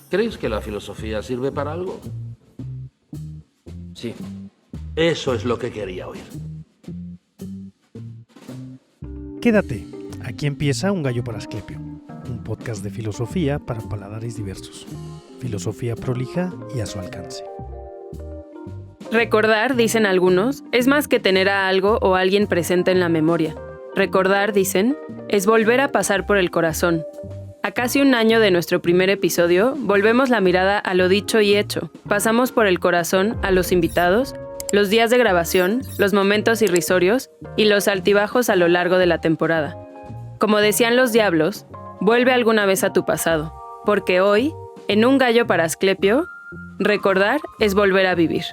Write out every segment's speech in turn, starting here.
¿Creéis que la filosofía sirve para algo? Sí. Eso es lo que quería oír. Quédate, aquí empieza Un Gallo para Asclepio, un podcast de filosofía para paladares diversos. Filosofía prolija y a su alcance. Recordar, dicen algunos, es más que tener a algo o a alguien presente en la memoria. Recordar, dicen, es volver a pasar por el corazón. A casi un año de nuestro primer episodio, volvemos la mirada a lo dicho y hecho. Pasamos por el corazón a los invitados, los días de grabación, los momentos irrisorios y los altibajos a lo largo de la temporada. Como decían los diablos, vuelve alguna vez a tu pasado, porque hoy, en Un Gallo para Asclepio, recordar es volver a vivir.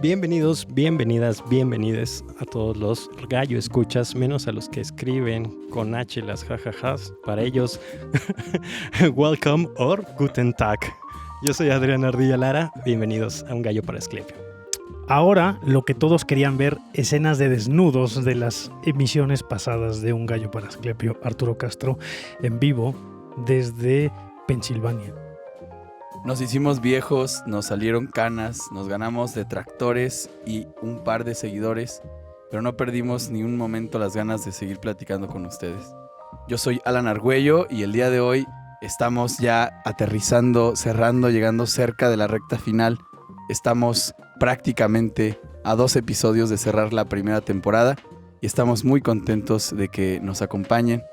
Bienvenidos, bienvenidas, bienvenides a todos los gallo escuchas, menos a los que escriben con H las jajajas. Para ellos, welcome or guten Tag. Yo soy Adrián Ardilla Lara, bienvenidos a Un Gallo para Asclepio. Ahora, lo que todos querían ver, escenas de desnudos de las emisiones pasadas de Un Gallo para Asclepio, Arturo Castro, en vivo, desde Pensilvania. Nos hicimos viejos, nos salieron canas, nos ganamos detractores y un par de seguidores, pero no perdimos ni un momento las ganas de seguir platicando con ustedes. Yo soy Alan Argüello y el día de hoy estamos ya aterrizando, cerrando, llegando cerca de la recta final. Estamos prácticamente a 2 episodios de cerrar la primera temporada y estamos muy contentos de que nos acompañen,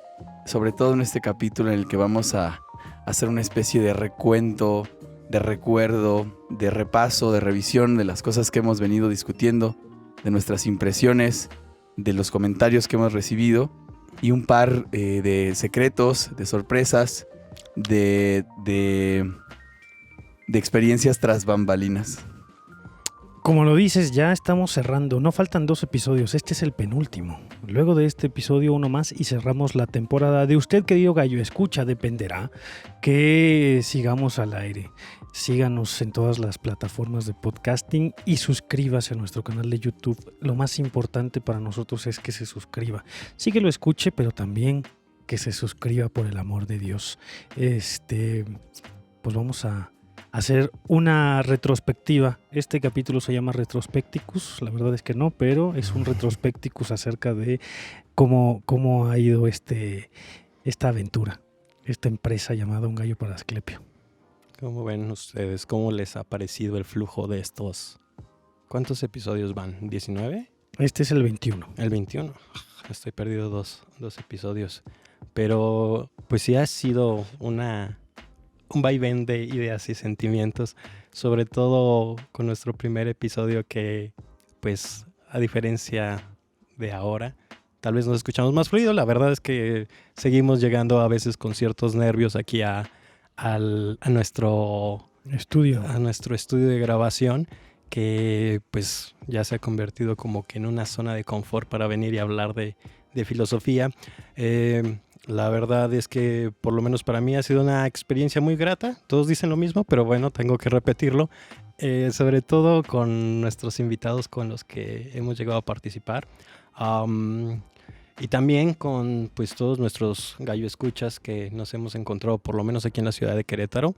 sobre todo en este capítulo en el que vamos a hacer una especie de recuento, de recuerdo, de repaso, de revisión de las cosas que hemos venido discutiendo, de nuestras impresiones, de los comentarios que hemos recibido y un par de secretos, de sorpresas, de experiencias tras bambalinas. Como lo dices, ya estamos cerrando, no faltan 2 episodios, este es el penúltimo. Luego de este episodio uno más y cerramos la temporada. De usted, querido gallo escucha, dependerá que sigamos al aire. Síganos en todas las plataformas de podcasting y suscríbase a nuestro canal de YouTube. Lo más importante para nosotros es que se suscriba. Sí que lo escuche, pero también que se suscriba por el amor de Dios. Pues vamos a hacer una retrospectiva. Este capítulo se llama Retrospecticus, la verdad es que no, pero es un Retrospecticus acerca de cómo ha ido esta aventura, esta empresa llamada Un Gallo para Asclepio. ¿Cómo ven ustedes? ¿Cómo les ha parecido el flujo de estos? ¿Cuántos episodios van? ¿19? Este es el 21. El 21. Estoy perdido dos episodios. Pero pues sí ha sido un vaivén de ideas y sentimientos, sobre todo con nuestro primer episodio que, pues, a diferencia de ahora, tal vez nos escuchamos más fluido. La verdad es que seguimos llegando a veces con ciertos nervios aquí a nuestro estudio de grabación, que pues ya se ha convertido como que en una zona de confort para venir y hablar de filosofía. La verdad es que por lo menos para mí ha sido una experiencia muy grata. Todos dicen lo mismo, pero bueno, tengo que repetirlo. Sobre todo con nuestros invitados con los que hemos llegado a participar. Y también con pues todos nuestros gallo escuchas que nos hemos encontrado por lo menos aquí en la ciudad de Querétaro.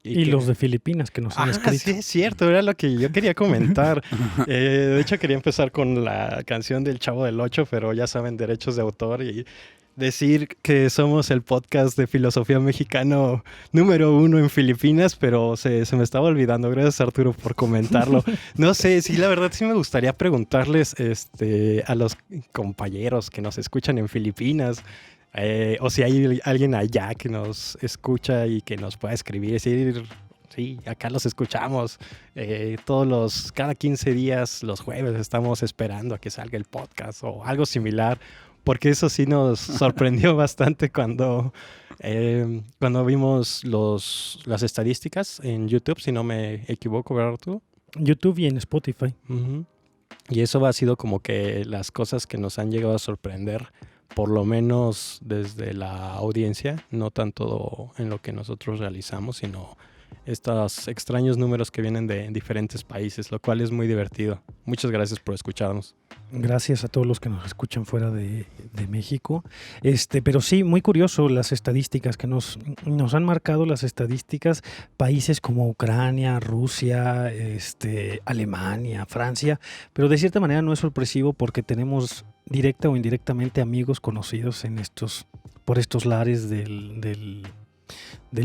Y los de Filipinas que nos han escrito. Sí, es cierto, era lo que yo quería comentar. De hecho, quería empezar con la canción del Chavo del Ocho, pero ya saben, derechos de autor, y decir que somos el podcast de filosofía mexicano número 1 en Filipinas, pero se me estaba olvidando. Gracias, Arturo, por comentarlo. No sé, sí, la verdad sí me gustaría preguntarles a los compañeros que nos escuchan en Filipinas, o si hay alguien allá que nos escucha y que nos pueda escribir y decir, sí, acá los escuchamos. Cada 15 días, los jueves, estamos esperando a que salga el podcast o algo similar, porque eso sí nos sorprendió bastante cuando vimos las estadísticas en YouTube, si no me equivoco, ¿verdad, Arturo? YouTube y en Spotify. Uh-huh. Y eso ha sido como que las cosas que nos han llegado a sorprender, por lo menos desde la audiencia, no tanto en lo que nosotros realizamos, sino estos extraños números que vienen de diferentes países, lo cual es muy divertido. Muchas gracias por escucharnos. Gracias a todos los que nos escuchan fuera de México. Pero sí, muy curioso las estadísticas que nos han marcado las estadísticas, países como Ucrania, Rusia, Alemania, Francia, pero de cierta manera no es sorpresivo porque tenemos directa o indirectamente amigos conocidos por estos lares del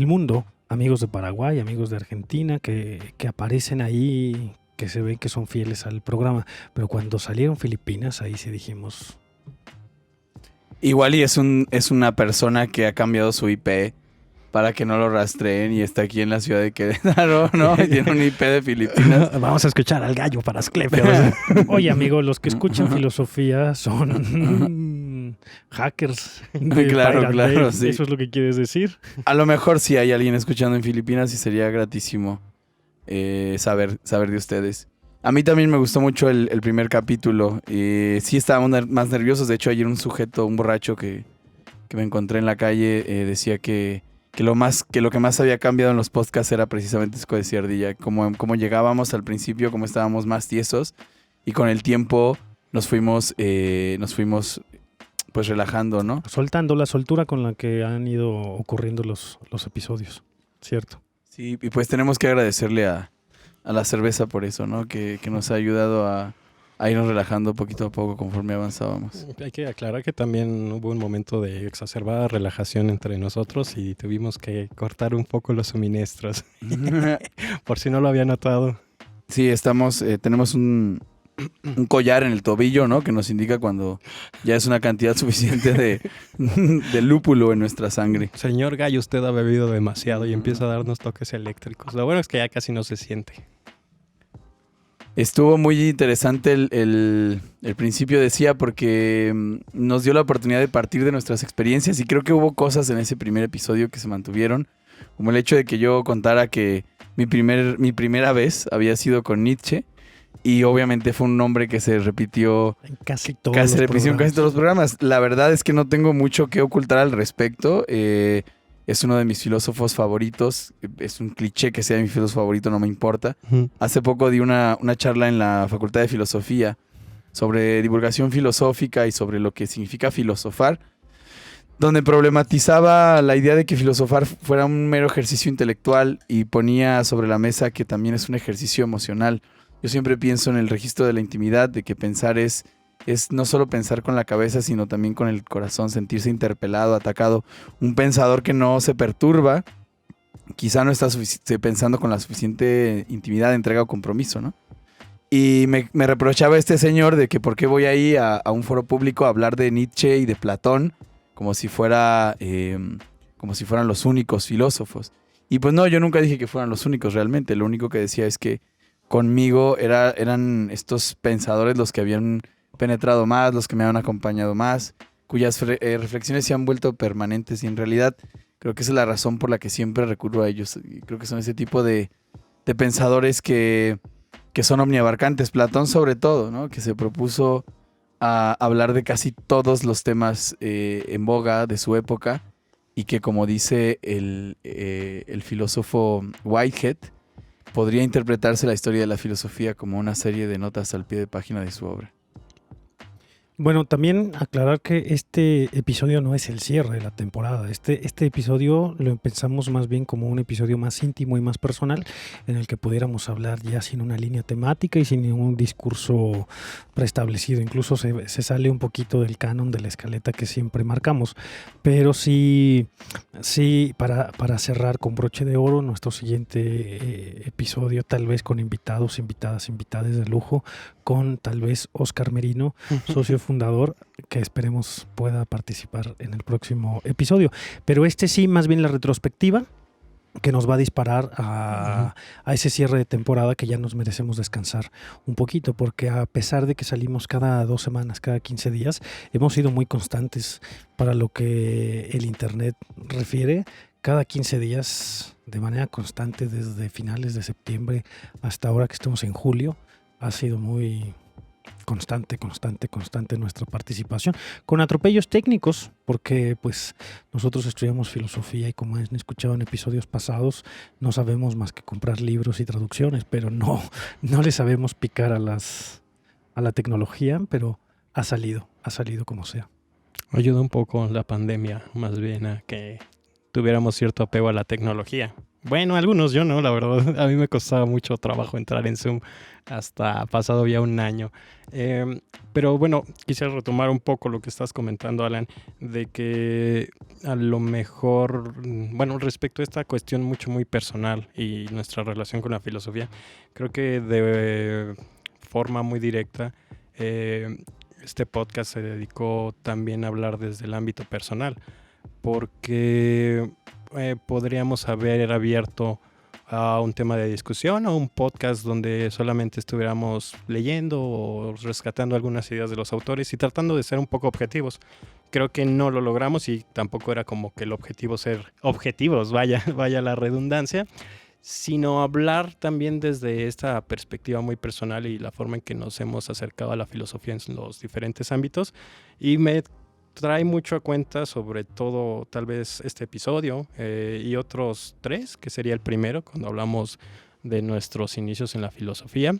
mundo, amigos de Paraguay, amigos de Argentina que aparecen ahí, que se ve que son fieles al programa, pero cuando salieron Filipinas, ahí sí dijimos... Igual y es una persona que ha cambiado su IP para que no lo rastreen y está aquí en la ciudad de Querétaro, ¿no? Y tiene un IP de Filipinas. Vamos a escuchar al gallo para Asclepio. Oye, amigo, los que escuchan filosofía son hackers. Claro, sí. ¿Eso es lo que quieres decir? A lo mejor sí hay alguien escuchando en Filipinas y sería gratísimo saber de ustedes. A mí también me gustó mucho el primer capítulo. Sí estábamos más nerviosos. De hecho, ayer un borracho que me encontré en la calle decía que lo que más había cambiado en los podcasts era precisamente Esco de Ciardilla. Como llegábamos al principio, como estábamos más tiesos y con el tiempo nos fuimos pues relajando, ¿no? Soltando la soltura con la que han ido ocurriendo los episodios, ¿cierto? Sí, y pues tenemos que agradecerle a la cerveza por eso, ¿no? Que nos ha ayudado a irnos relajando poquito a poco conforme avanzábamos. Hay que aclarar que también hubo un momento de exacerbada relajación entre nosotros y tuvimos que cortar un poco los suministros. Por si no lo había notado. Sí, tenemos un collar en el tobillo, ¿no? Que nos indica cuando ya es una cantidad suficiente de lúpulo en nuestra sangre. Señor Gallo, usted ha bebido demasiado y empieza a darnos toques eléctricos. Lo bueno es que ya casi no se siente. Estuvo muy interesante el principio, decía, porque nos dio la oportunidad de partir de nuestras experiencias y creo que hubo cosas en ese primer episodio que se mantuvieron, como el hecho de que yo contara que mi primera vez había sido con Nietzsche. Y obviamente fue un nombre que se repitió en casi todos los programas. La verdad es que no tengo mucho que ocultar al respecto. Es uno de mis filósofos favoritos. Es un cliché que sea mi filósofo favorito, no me importa. Hace poco di una charla en la Facultad de Filosofía sobre divulgación filosófica y sobre lo que significa filosofar, donde problematizaba la idea de que filosofar fuera un mero ejercicio intelectual y ponía sobre la mesa que también es un ejercicio emocional. Yo siempre pienso en el registro de la intimidad, de que pensar es no solo pensar con la cabeza, sino también con el corazón, sentirse interpelado, atacado. Un pensador que no se perturba, quizá no está pensando con la suficiente intimidad, entrega o compromiso, ¿no? Y me reprochaba este señor de que por qué voy ahí a un foro público a hablar de Nietzsche y de Platón como si fueran los únicos filósofos. Y pues no, yo nunca dije que fueran los únicos realmente. Lo único que decía es que conmigo eran estos pensadores los que habían penetrado más, los que me habían acompañado más, cuyas reflexiones se han vuelto permanentes y en realidad creo que esa es la razón por la que siempre recurro a ellos. Y creo que son ese tipo de pensadores que son omniabarcantes. Platón sobre todo, ¿no? Que se propuso a hablar de casi todos los temas en boga de su época y que, como dice el filósofo Whitehead, podría interpretarse la historia de la filosofía como una serie de notas al pie de página de su obra. Bueno, también aclarar que este episodio no es el cierre de la temporada. Este episodio lo pensamos más bien como un episodio más íntimo y más personal, en el que pudiéramos hablar ya sin una línea temática y sin ningún discurso preestablecido. Incluso se sale un poquito del canon de la escaleta que siempre marcamos. Pero sí para cerrar con broche de oro nuestro siguiente episodio, tal vez con invitadas de lujo, con tal vez Oscar Merino, socio fundador, que esperemos pueda participar en el próximo episodio. Pero sí, más bien la retrospectiva, que nos va a disparar a ese cierre de temporada que ya nos merecemos descansar un poquito, porque a pesar de que salimos cada 2 semanas, cada 15 días, hemos sido muy constantes para lo que el internet refiere. Cada 15 días, de manera constante, desde finales de septiembre hasta ahora que estamos en julio, ha sido muy constante nuestra participación, con atropellos técnicos, porque pues nosotros estudiamos filosofía y como han escuchado en episodios pasados, no sabemos más que comprar libros y traducciones, pero no le sabemos picar a la tecnología, pero ha salido como sea. Ayuda un poco la pandemia, más bien, a que tuviéramos cierto apego a la tecnología. Bueno, algunos, yo no, la verdad. A mí me costaba mucho trabajo entrar en Zoom hasta pasado ya un año. Pero bueno, quisiera retomar un poco lo que estás comentando, Alan, de que a lo mejor, bueno, respecto a esta cuestión muy personal y nuestra relación con la filosofía, creo que de forma muy directa, este podcast se dedicó también a hablar desde el ámbito personal, porque podríamos haber abierto a un tema de discusión o un podcast donde solamente estuviéramos leyendo o rescatando algunas ideas de los autores y tratando de ser un poco objetivos. Creo que no lo logramos y tampoco era como que el objetivo ser objetivos, vaya la redundancia, sino hablar también desde esta perspectiva muy personal y la forma en que nos hemos acercado a la filosofía en los diferentes ámbitos. Y me trae mucho a cuenta, sobre todo tal vez este episodio y otros 3, que sería el primero cuando hablamos de nuestros inicios en la filosofía.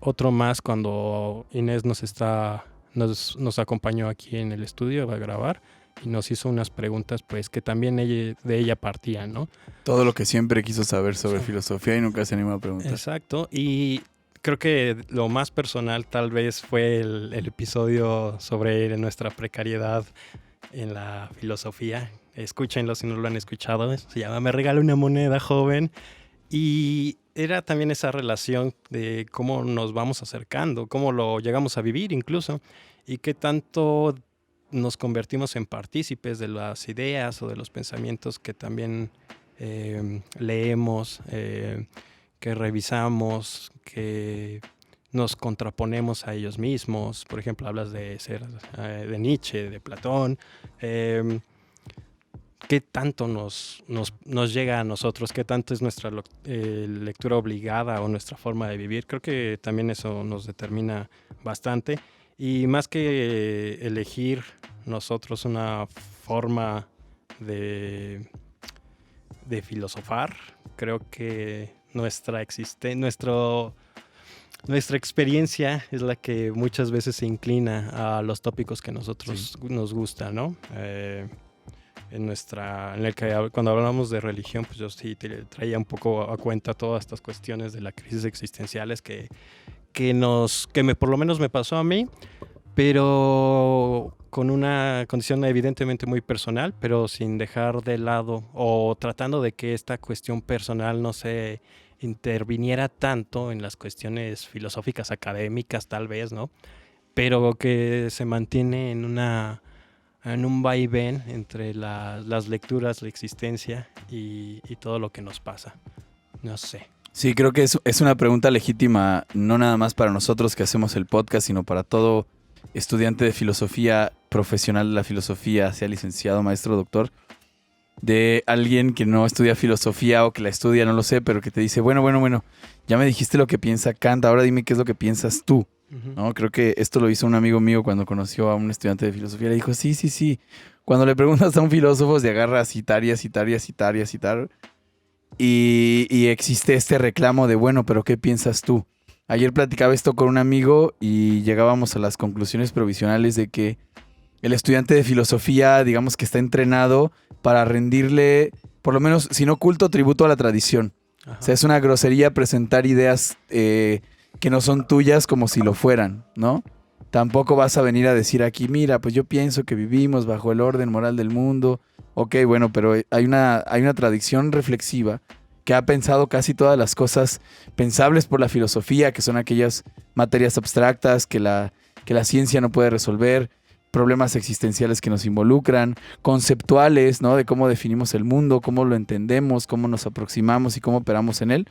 Otro más cuando Inés nos acompañó aquí en el estudio a grabar y nos hizo unas preguntas pues que también de ella partían, ¿no? Todo lo que siempre quiso saber sobre filosofía y nunca se animó a preguntar. Exacto, y creo que lo más personal tal vez fue el episodio sobre nuestra precariedad en la filosofía. Escúchenlo si no lo han escuchado. Se llama Me regala una moneda, joven. Y era también esa relación de cómo nos vamos acercando, cómo lo llegamos a vivir incluso, y qué tanto nos convertimos en partícipes de las ideas o de los pensamientos que también leemos, que revisamos, que nos contraponemos a ellos mismos. Por ejemplo, hablas de Nietzsche, de Platón. ¿Qué tanto nos llega a nosotros? ¿Qué tanto es nuestra lectura obligada o nuestra forma de vivir? Creo que también eso nos determina bastante. Y más que elegir nosotros una forma de filosofar, creo que nuestra experiencia es la que muchas veces se inclina a los tópicos que nosotros nos gustan, ¿no? Cuando hablamos de religión, pues yo sí traía un poco a cuenta todas estas cuestiones de la crisis existenciales que por lo menos me pasó a mí, pero con una condición evidentemente muy personal, pero sin dejar de lado o tratando de que esta cuestión personal no se interviniera tanto en las cuestiones filosóficas académicas tal vez, ¿no? Pero que se mantiene en un vaivén entre las lecturas, la existencia y todo lo que nos pasa. No sé. Sí, creo que es una pregunta legítima, no nada más para nosotros que hacemos el podcast, sino para todo estudiante de filosofía, profesional de la filosofía, sea licenciado, maestro, doctor, de alguien que no estudia filosofía o que la estudia, no lo sé, pero que te dice, bueno, ya me dijiste lo que piensa Kant, ahora dime qué es lo que piensas tú. ¿No? Creo que esto lo hizo un amigo mío cuando conoció a un estudiante de filosofía. Le dijo, sí. Cuando le preguntas a un filósofo, se agarra a citar. Y existe este reclamo de, bueno, pero ¿qué piensas tú? Ayer platicaba esto con un amigo y llegábamos a las conclusiones provisionales de que el estudiante de filosofía, digamos que está entrenado para rendirle, por lo menos, si no culto, tributo a la tradición. Ajá. O sea, es una grosería presentar ideas que no son tuyas como si lo fueran, ¿no? Tampoco vas a venir a decir aquí, mira, pues yo pienso que vivimos bajo el orden moral del mundo. Ok, bueno, pero hay una tradición reflexiva que ha pensado casi todas las cosas pensables por la filosofía, que son aquellas materias abstractas que la ciencia no puede resolver, problemas existenciales que nos involucran, conceptuales, ¿no? De cómo definimos el mundo, cómo lo entendemos, cómo nos aproximamos y cómo operamos en él.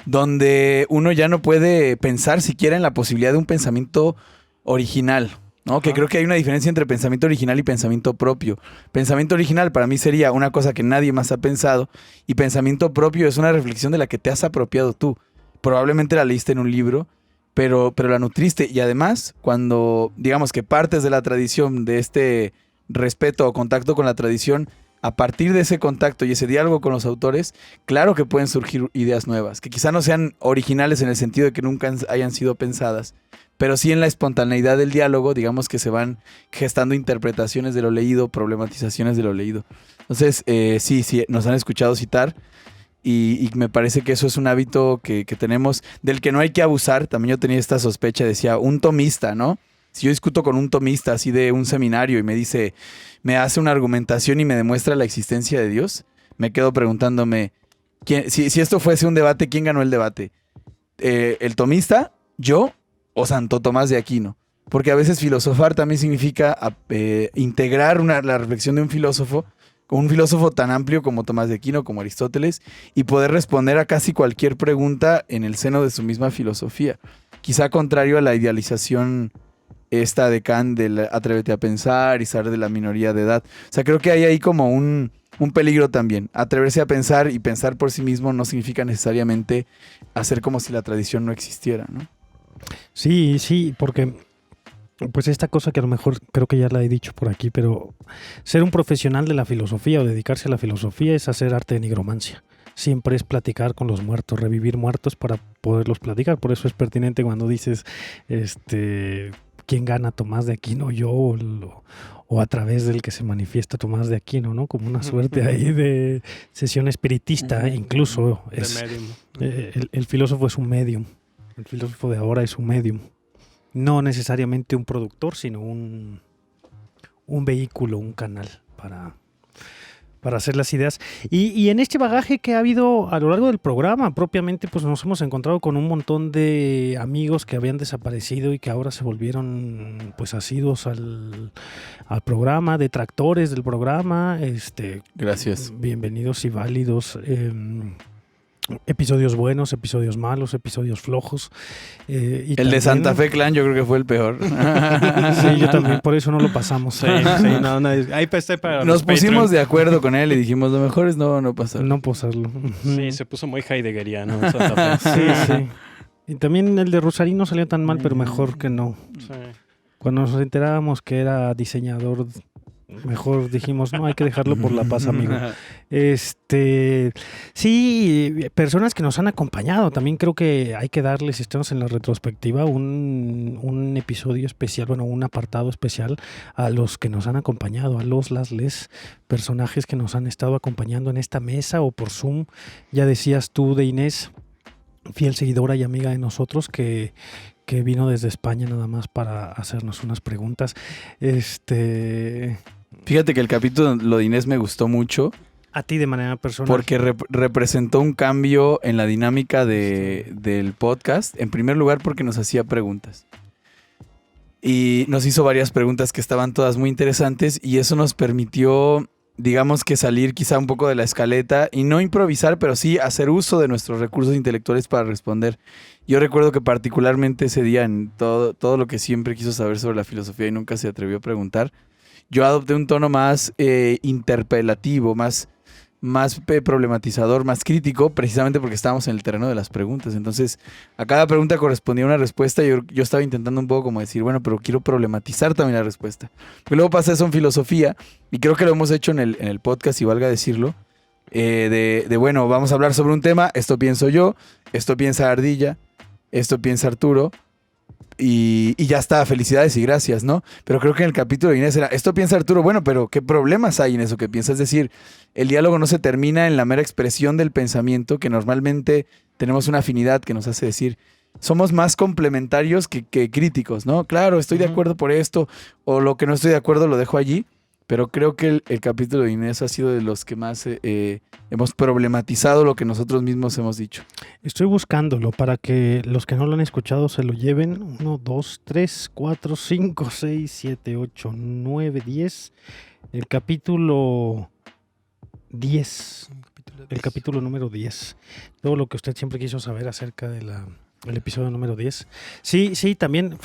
Donde uno ya no puede pensar siquiera en la posibilidad de un pensamiento original, ¿no? Que creo que hay una diferencia entre pensamiento original y pensamiento propio. Pensamiento original para mí sería una cosa que nadie más ha pensado, y pensamiento propio es una reflexión de la que te has apropiado tú. Probablemente la leíste en un libro pero la nutriste. Y además, cuando digamos que partes de la tradición, de este respeto o contacto con la tradición, a partir de ese contacto y ese diálogo con los autores, claro que pueden surgir ideas nuevas, que quizá no sean originales en el sentido de que nunca hayan sido pensadas, pero sí en la espontaneidad del diálogo, digamos que se van gestando interpretaciones de lo leído, problematizaciones de lo leído. Entonces, sí, nos han escuchado citar y me parece que eso es un hábito que tenemos, del que no hay que abusar. También yo tenía esta sospecha, decía, un tomista, ¿no? Si yo discuto con un tomista así de un seminario y me hace una argumentación y me demuestra la existencia de Dios, me quedo preguntándome, si esto fuese un debate, ¿quién ganó el debate? ¿El tomista, yo o Santo Tomás de Aquino? Porque a veces filosofar también significa integrar la reflexión de un filósofo tan amplio como Tomás de Aquino, como Aristóteles, y poder responder a casi cualquier pregunta en el seno de su misma filosofía. Quizá contrario a la idealización esta de Kant del atrévete a pensar y ser de la minoría de edad. O sea, creo que hay ahí como un peligro también. Atreverse a pensar y pensar por sí mismo no significa necesariamente hacer como si la tradición no existiera, ¿no? Sí, porque pues esta cosa que a lo mejor creo que ya la he dicho por aquí, pero ser un profesional de la filosofía o dedicarse a la filosofía es hacer arte de nigromancia. Siempre es platicar con los muertos, revivir muertos para poderlos platicar. Por eso es pertinente cuando dices, ¿quién gana, Tomás de Aquino, yo o a través del que se manifiesta Tomás de Aquino, ¿no? Como una suerte ahí de sesión espiritista, incluso. El filósofo es un medium. El filósofo de ahora es un medium. No necesariamente un productor, sino un vehículo, un canal para hacer las ideas. Y en este bagaje que ha habido a lo largo del programa, propiamente, pues nos hemos encontrado con un montón de amigos que habían desaparecido y que ahora se volvieron pues asiduos al programa, detractores del programa. Gracias. Bienvenidos y válidos. Episodios buenos, episodios malos, episodios flojos. Y el también, de Santa Fe Clan yo creo que fue el peor. Sí, yo también, por eso no lo pasamos. Sí, no, ahí pesté para Nos pusimos de acuerdo con él y dijimos, lo mejor es no pasarlo. No pasarlo. Sí, se puso muy heideggeriano en Santa Fe. Sí. Y también el de Rosarín no salió tan mal, pero mejor que no. Sí. Cuando nos enterábamos que era diseñador, mejor dijimos, no, hay que dejarlo por la paz, amigo. Sí, personas que nos han acompañado. También creo que hay que darles, estamos en la retrospectiva, un episodio especial, bueno, un apartado especial a los que nos han acompañado, a les personajes que nos han estado acompañando en esta mesa o por Zoom. Ya decías tú de Inés, fiel seguidora y amiga de nosotros, que vino desde España nada más para hacernos unas preguntas. Fíjate que el capítulo, lo de Inés, me gustó mucho. A ti de manera personal. Porque representó un cambio en la dinámica del podcast. En primer lugar, porque nos hacía preguntas. Y nos hizo varias preguntas que estaban todas muy interesantes. Y eso nos permitió, digamos que salir quizá un poco de la escaleta. Y no improvisar, pero sí hacer uso de nuestros recursos intelectuales para responder. Yo recuerdo que particularmente ese día, en todo lo que siempre quiso saber sobre la filosofía y nunca se atrevió a preguntar, yo adopté un tono más interpelativo, más problematizador, más crítico, precisamente porque estábamos en el terreno de las preguntas. Entonces, a cada pregunta correspondía una respuesta y yo estaba intentando un poco como decir, bueno, pero quiero problematizar también la respuesta. Porque luego pasa eso en filosofía, y creo que lo hemos hecho en el podcast, y valga decirlo, bueno, vamos a hablar sobre un tema, esto pienso yo, esto piensa Ardilla, esto piensa Arturo, y ya está, felicidades y gracias, ¿no? Pero creo que en el capítulo de Inés era, esto piensa Arturo, bueno, pero ¿qué problemas hay en eso que piensa? Es decir, el diálogo no se termina en la mera expresión del pensamiento, que normalmente tenemos una afinidad que nos hace decir, somos más complementarios que críticos, ¿no? Claro, estoy de acuerdo por esto, o lo que no estoy de acuerdo lo dejo allí, pero creo que el capítulo de Inés ha sido de los que más hemos problematizado lo que nosotros mismos hemos dicho. Estoy buscándolo para que los que no lo han escuchado se lo lleven. 1, 2, 3, 4, 5, 6, 7, 8, 9, 10. El capítulo 10. El capítulo número 10. Todo lo que usted siempre quiso saber acerca del episodio número 10. Sí, también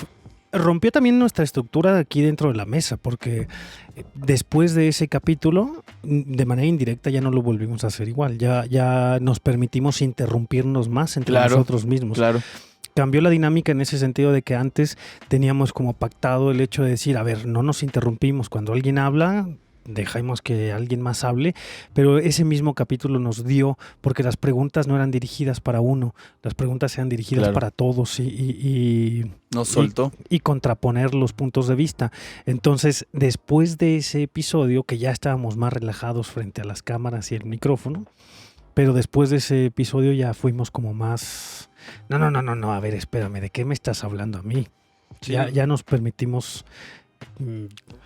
rompió también nuestra estructura aquí dentro de la mesa, porque después de ese capítulo, de manera indirecta, ya no lo volvimos a hacer igual. Ya nos permitimos interrumpirnos más entre nosotros mismos. Claro. cambió la dinámica en ese sentido de que antes teníamos como pactado el hecho de decir, a ver, no nos interrumpimos. Cuando alguien habla, dejamos que alguien más hable, pero ese mismo capítulo nos dio, porque las preguntas no eran dirigidas para uno, las preguntas eran dirigidas Claro. para todos y Nos soltó. y contraponer los puntos de vista. Entonces, después de ese episodio, que ya estábamos más relajados frente a las cámaras y el micrófono, pero después de ese episodio ya fuimos como más... No, a ver, espérame, ¿de qué me estás hablando a mí? Sí. Ya nos permitimos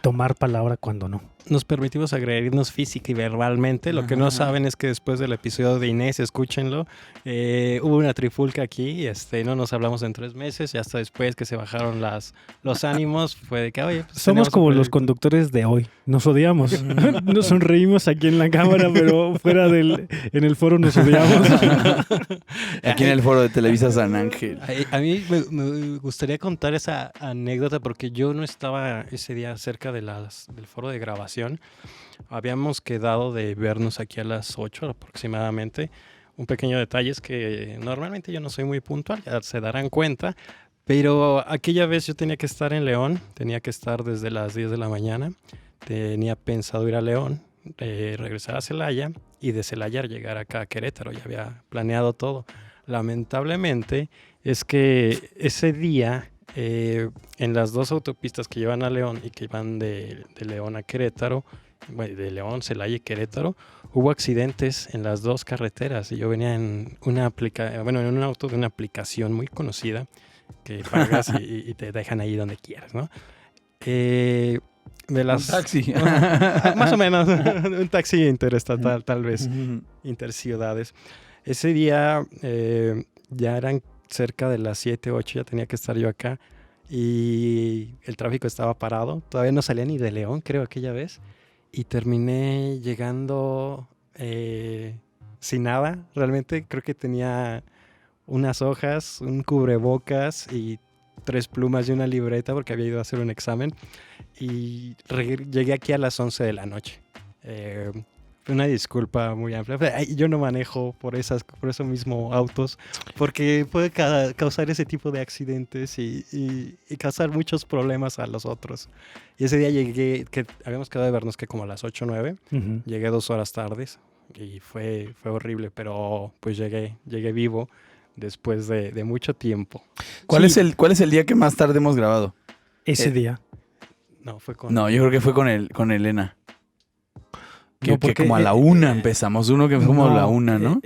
tomar palabra cuando no. Nos permitimos agredirnos física y verbalmente. Lo que no saben es que después del episodio de Inés, escúchenlo, hubo una trifulca aquí. No nos hablamos en 3 meses y hasta después que se bajaron los ánimos fue de que, oye, pues, Somos tenemos como un los conductores de hoy. Nos odiamos. Nos sonreímos aquí en la cámara, pero fuera en el foro nos odiamos. Aquí en el foro de Televisa San Ángel. A mí me gustaría contar esa anécdota porque yo no estaba ese día cerca del foro de grabación. Habíamos quedado de vernos aquí a las 8 aproximadamente. Un pequeño detalle es que normalmente yo no soy muy puntual, ya se darán cuenta, pero aquella vez yo tenía que estar en León, tenía que estar desde las 10 de la mañana, tenía pensado ir a León, regresar a Celaya y de Celaya llegar acá a Querétaro, ya había planeado todo. Lamentablemente es que ese día en las 2 autopistas que llevan a León y que van de León a Querétaro, de León, Celaya y Querétaro, hubo accidentes en las 2 carreteras y yo venía en en un auto de una aplicación muy conocida que pagas y te dejan ahí donde quieras, ¿no? De las, Un taxi. Más o menos, un taxi interestatal, tal vez, interciudades. Ese día ya eran cerca de las 7, 8, ya tenía que estar yo acá y el tráfico estaba parado. Todavía no salía ni de León, creo, aquella vez. Y terminé llegando sin nada. Realmente creo que tenía unas hojas, un cubrebocas y 3 plumas y una libreta porque había ido a hacer un examen. Y llegué aquí a las 11 de la noche. Una disculpa muy amplia. Yo no manejo por eso mismo autos, porque puede causar ese tipo de accidentes y causar muchos problemas a los otros. Y ese día llegué, que habíamos quedado de vernos que como a las 8 o 9, llegué 2 horas tardes y fue horrible, pero pues llegué vivo después de mucho tiempo. ¿Cuál es el día que más tarde hemos grabado? Ese día. No, fue con... No, yo creo que fue con Elena. No, Que porque, como a la 1 empezamos. Uno que fue como a la 1, ¿no?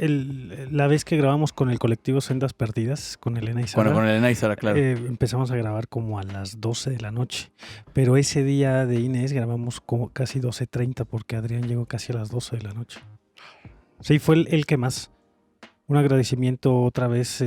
La vez que grabamos con el colectivo Sendas Perdidas, con Elena y Sara, Bueno, con Elena y Sara, claro. empezamos a grabar como a las 12 de la noche. Pero ese día de Inés grabamos como casi 12:30 porque Adrián llegó casi a las 12 de la noche. Sí, fue el que más. Un agradecimiento otra vez,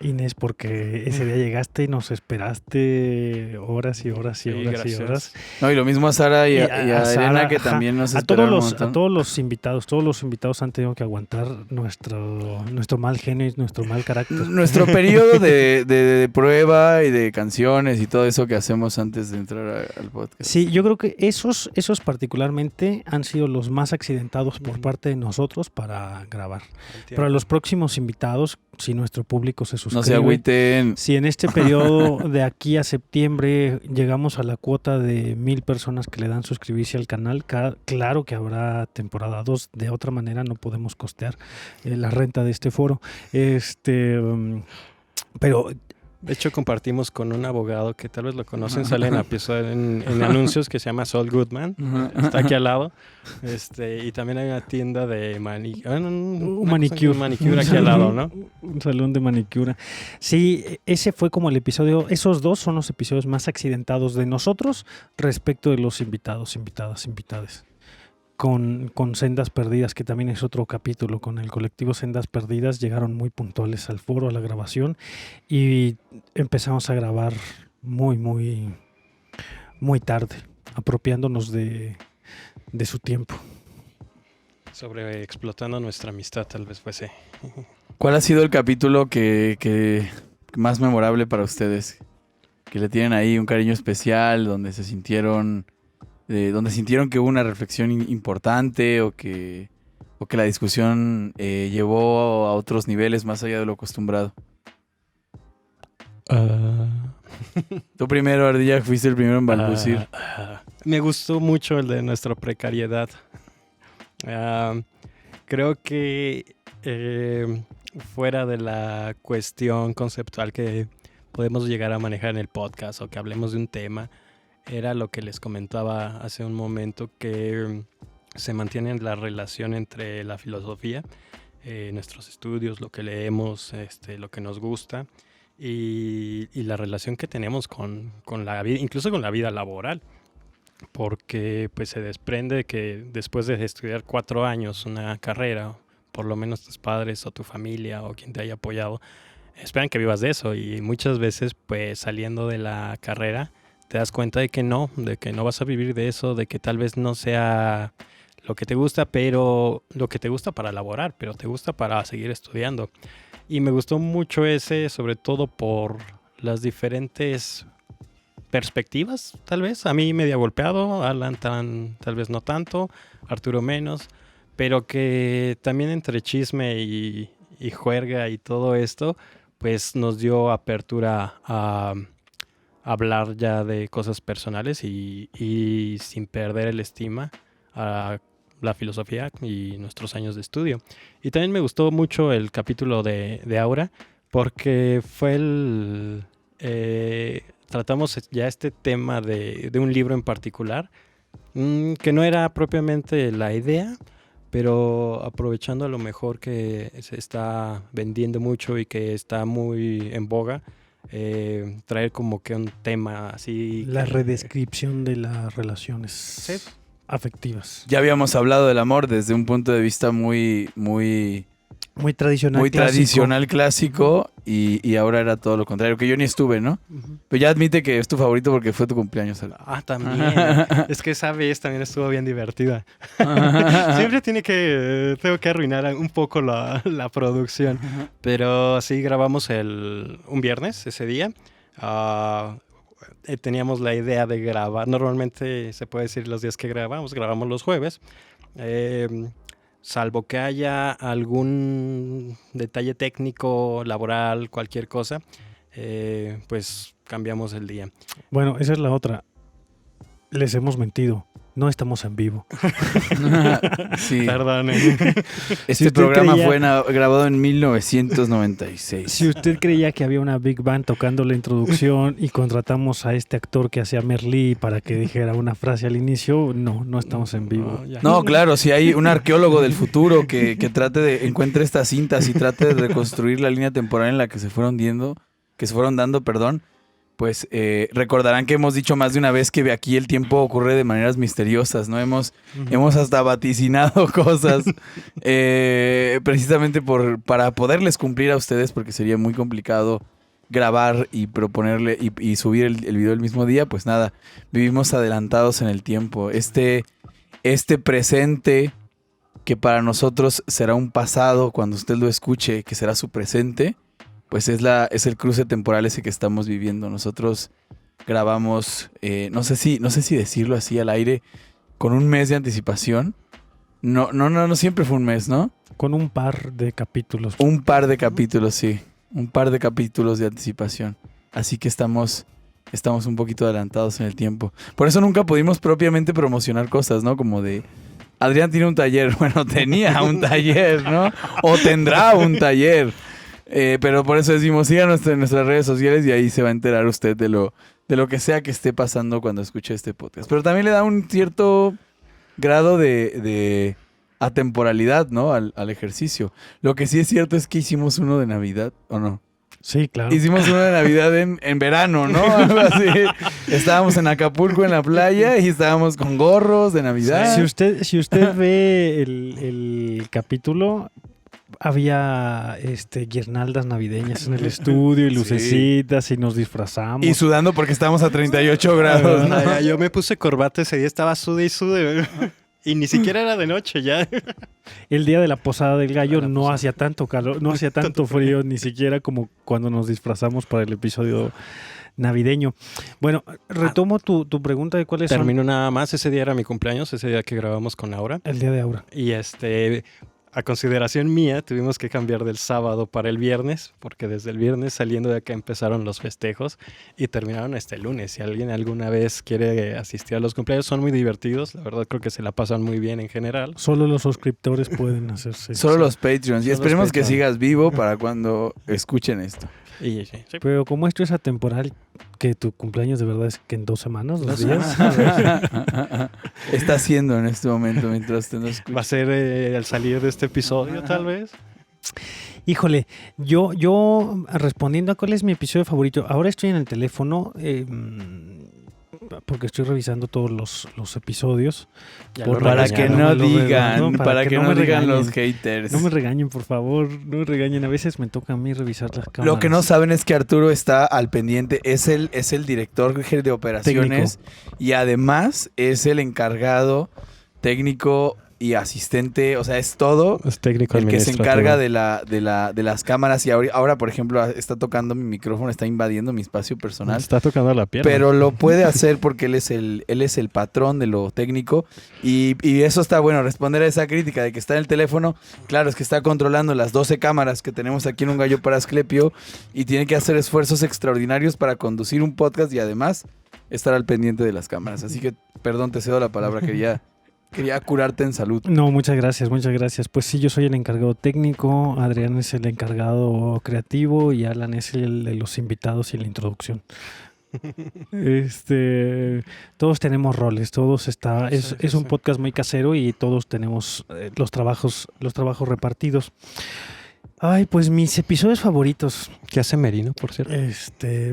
Inés, porque ese día llegaste y nos esperaste horas y horas y Sí, horas gracias. y horas. No, y lo mismo a Sara y a Sara, Elena, que ajá. también nos A esperaron un montón. todos los invitados han tenido que aguantar nuestro mal genio y nuestro mal carácter. Nuestro periodo de prueba y de canciones y todo eso que hacemos antes de entrar al podcast. Sí, yo creo que esos particularmente han sido los más accidentados por parte de nosotros para grabar. Para los próximos invitados, si nuestro público se suscribe, No se agüiten. si en este periodo de aquí a septiembre llegamos a la cuota de 1,000 personas que le dan suscribirse al canal, claro que habrá temporada 2. De otra manera no podemos costear la renta de este foro. Pero De hecho, compartimos con un abogado que tal vez lo conocen, sale en anuncios, que se llama Saul Goodman. Está aquí al lado. Y también hay una tienda de un manicure aquí al lado, ¿no? Un salón de manicura. Sí, ese fue como el episodio. Esos 2 son los episodios más accidentados de nosotros respecto de los invitados, invitades. Con Sendas Perdidas, que también es otro capítulo, con el colectivo Sendas Perdidas, llegaron muy puntuales al foro, a la grabación, y empezamos a grabar muy, muy, muy tarde, apropiándonos de su tiempo. Sobre explotando nuestra amistad, tal vez fuese. ¿Cuál ha sido el capítulo que más memorable para ustedes? Que le tienen ahí un cariño especial, donde se sintieron... donde sintieron que hubo una reflexión importante o que la discusión llevó a otros niveles más allá de lo acostumbrado. Tú primero, Ardilla, fuiste el primero en balbucir. Me gustó mucho el de nuestra precariedad. Creo que fuera de la cuestión conceptual que podemos llegar a manejar en el podcast o que hablemos de un tema, era lo que les comentaba hace un momento, que se mantiene la relación entre la filosofía, nuestros estudios, lo que leemos, lo que nos gusta y la relación que tenemos con la vida, incluso con la vida laboral. Porque pues se desprende que después de estudiar 4 años una carrera, por lo menos tus padres o tu familia o quien te haya apoyado esperan que vivas de eso, y muchas veces pues saliendo de la carrera te das cuenta de que no vas a vivir de eso, de que tal vez no sea lo que te gusta, pero lo que te gusta para laborar, pero te gusta para seguir estudiando. Y me gustó mucho ese, sobre todo por las diferentes perspectivas, tal vez. A mí medio golpeado, Alan tal vez no tanto, Arturo menos, pero que también entre chisme y juerga y todo esto, pues nos dio apertura a hablar ya de cosas personales y sin perder el estima a la filosofía y nuestros años de estudio. Y también me gustó mucho el capítulo de Aura, porque fue tratamos ya este tema de un libro en particular, que no era propiamente la idea, pero aprovechando a lo mejor que se está vendiendo mucho y que está muy en boga, traer como que un tema así. La redescripción de las relaciones afectivas. Ya habíamos hablado del amor desde un punto de vista muy tradicional, clásico, y ahora era todo lo contrario, que yo ni estuve, ¿no? Uh-huh. Pero ya admite que es tu favorito porque fue tu cumpleaños. También. Es que esa vez también estuvo bien divertida. Siempre tengo que arruinar un poco la producción. Pero sí, grabamos un viernes ese día. Teníamos la idea de grabar. Normalmente se puede decir los días que grabamos los jueves. Salvo que haya algún detalle técnico, laboral, cualquier cosa, pues cambiamos el día. Bueno, esa es la otra. Les hemos mentido. No estamos en vivo. Sí. Perdonen. Este programa fue grabado en 1996. Si usted creía que había una Big Band tocando la introducción y contratamos a este actor que hacía Merlí para que dijera una frase al inicio, no estamos en vivo. No, claro, si hay un arqueólogo del futuro que encuentre estas cintas y trate de reconstruir la línea temporal en la que se fueron dando, pues recordarán que hemos dicho más de una vez que aquí el tiempo ocurre de maneras misteriosas, ¿no? Hemos hasta vaticinado cosas precisamente para poderles cumplir a ustedes, porque sería muy complicado grabar y proponerle y subir el video el mismo día. Pues nada, vivimos adelantados en el tiempo. Este presente, que para nosotros será un pasado cuando usted lo escuche, que será su presente, pues es el cruce temporal ese que estamos viviendo. Nosotros grabamos, no sé si decirlo así al aire, con un mes de anticipación. No siempre fue un mes, ¿no? Con un par de capítulos. Un par de capítulos, sí. Un par de capítulos de anticipación. Así que estamos un poquito adelantados en el tiempo. Por eso nunca pudimos propiamente promocionar cosas, ¿no? Como de, Adrián tiene un taller. Bueno, tenía un taller, ¿no? O tendrá un taller. Pero por eso decimos, síganos en nuestras redes sociales y ahí se va a enterar usted de lo que sea que esté pasando cuando escuche este podcast. Pero también le da un cierto grado de atemporalidad, ¿no? Al ejercicio. Lo que sí es cierto es que hicimos uno de Navidad, ¿o no? Sí, claro. Hicimos uno de Navidad en verano, ¿no? Algo así. Estábamos en Acapulco en la playa y estábamos con gorros de Navidad. Si usted ve el capítulo, había guirnaldas navideñas en el estudio y lucecitas, y nos disfrazamos. Y sudando porque estábamos a 38 grados. ¿no? Yo me puse corbata ese día, estaba sude y sude. Y ni siquiera era de noche ya. El día de la posada del gallo no hacía tanto calor, no hacía tanto frío, ni siquiera como cuando nos disfrazamos para el episodio navideño. Bueno, retomo tu pregunta de cuáles son. Termino nada más. Ese día era mi cumpleaños, ese día que grabamos con Aura. El día de Aura. Y a consideración mía, tuvimos que cambiar del sábado para el viernes, porque desde el viernes saliendo de acá empezaron los festejos y terminaron este lunes. Si alguien alguna vez quiere asistir a los cumpleaños, son muy divertidos. La verdad creo que se la pasan muy bien en general. Solo los suscriptores pueden hacerse. Solo los Patreons. Y Solo esperemos los que Patreons. sigas vivo para cuando escuchen esto. Y sí. Pero como esto es atemporal, que tu cumpleaños de verdad es que en 2 semanas, 2 días. Está haciendo en este momento mientras te nos Va a escuchas. ser al salir de este episodio, tal vez. Híjole, yo respondiendo a cuál es mi episodio favorito, ahora estoy en el teléfono porque estoy revisando todos los episodios. Ya Por lo Para regañaron. que no digan, ¿no? para que no no me digan regañen. los haters. No me regañen, por favor, no me regañen. A veces me toca a mí revisar las cámaras. Lo que no saben es que Arturo está al pendiente, es el director de operaciones y además es el encargado técnico y asistente, o sea, es todo Es técnico el que se administrativo. encarga de las cámaras y ahora, por ejemplo, está tocando mi micrófono, está invadiendo mi espacio personal. Está tocando la pierna. Pero lo puede hacer porque él es el patrón de lo técnico y eso está bueno, responder a esa crítica de que está en el teléfono. Claro, es que está controlando las 12 cámaras que tenemos aquí en Un Gallo para Asclepio y tiene que hacer esfuerzos extraordinarios para conducir un podcast y además estar al pendiente de las cámaras. Así que, perdón, te cedo la palabra, quería curarte en salud. No, muchas gracias, muchas gracias. Pues sí, yo soy el encargado técnico, Adrián es el encargado creativo y Alan es el de los invitados y la introducción. Todos tenemos roles, es un podcast muy casero y todos tenemos los trabajos repartidos. Ay, pues mis episodios favoritos. ¿Qué hace Merino, por cierto?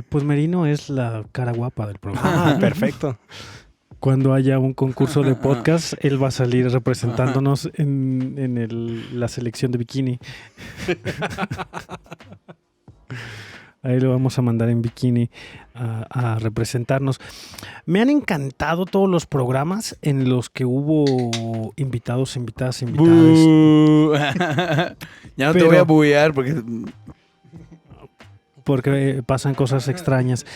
Pues Merino es la cara guapa del programa. Ah, perfecto. Cuando haya un concurso de podcast, él va a salir representándonos en la selección de bikini. Ahí lo vamos a mandar en bikini a representarnos. Me han encantado todos los programas en los que hubo invitados, invitadas. ¡Bú! Ya no te Pero- voy a buguear porque Porque pasan cosas extrañas.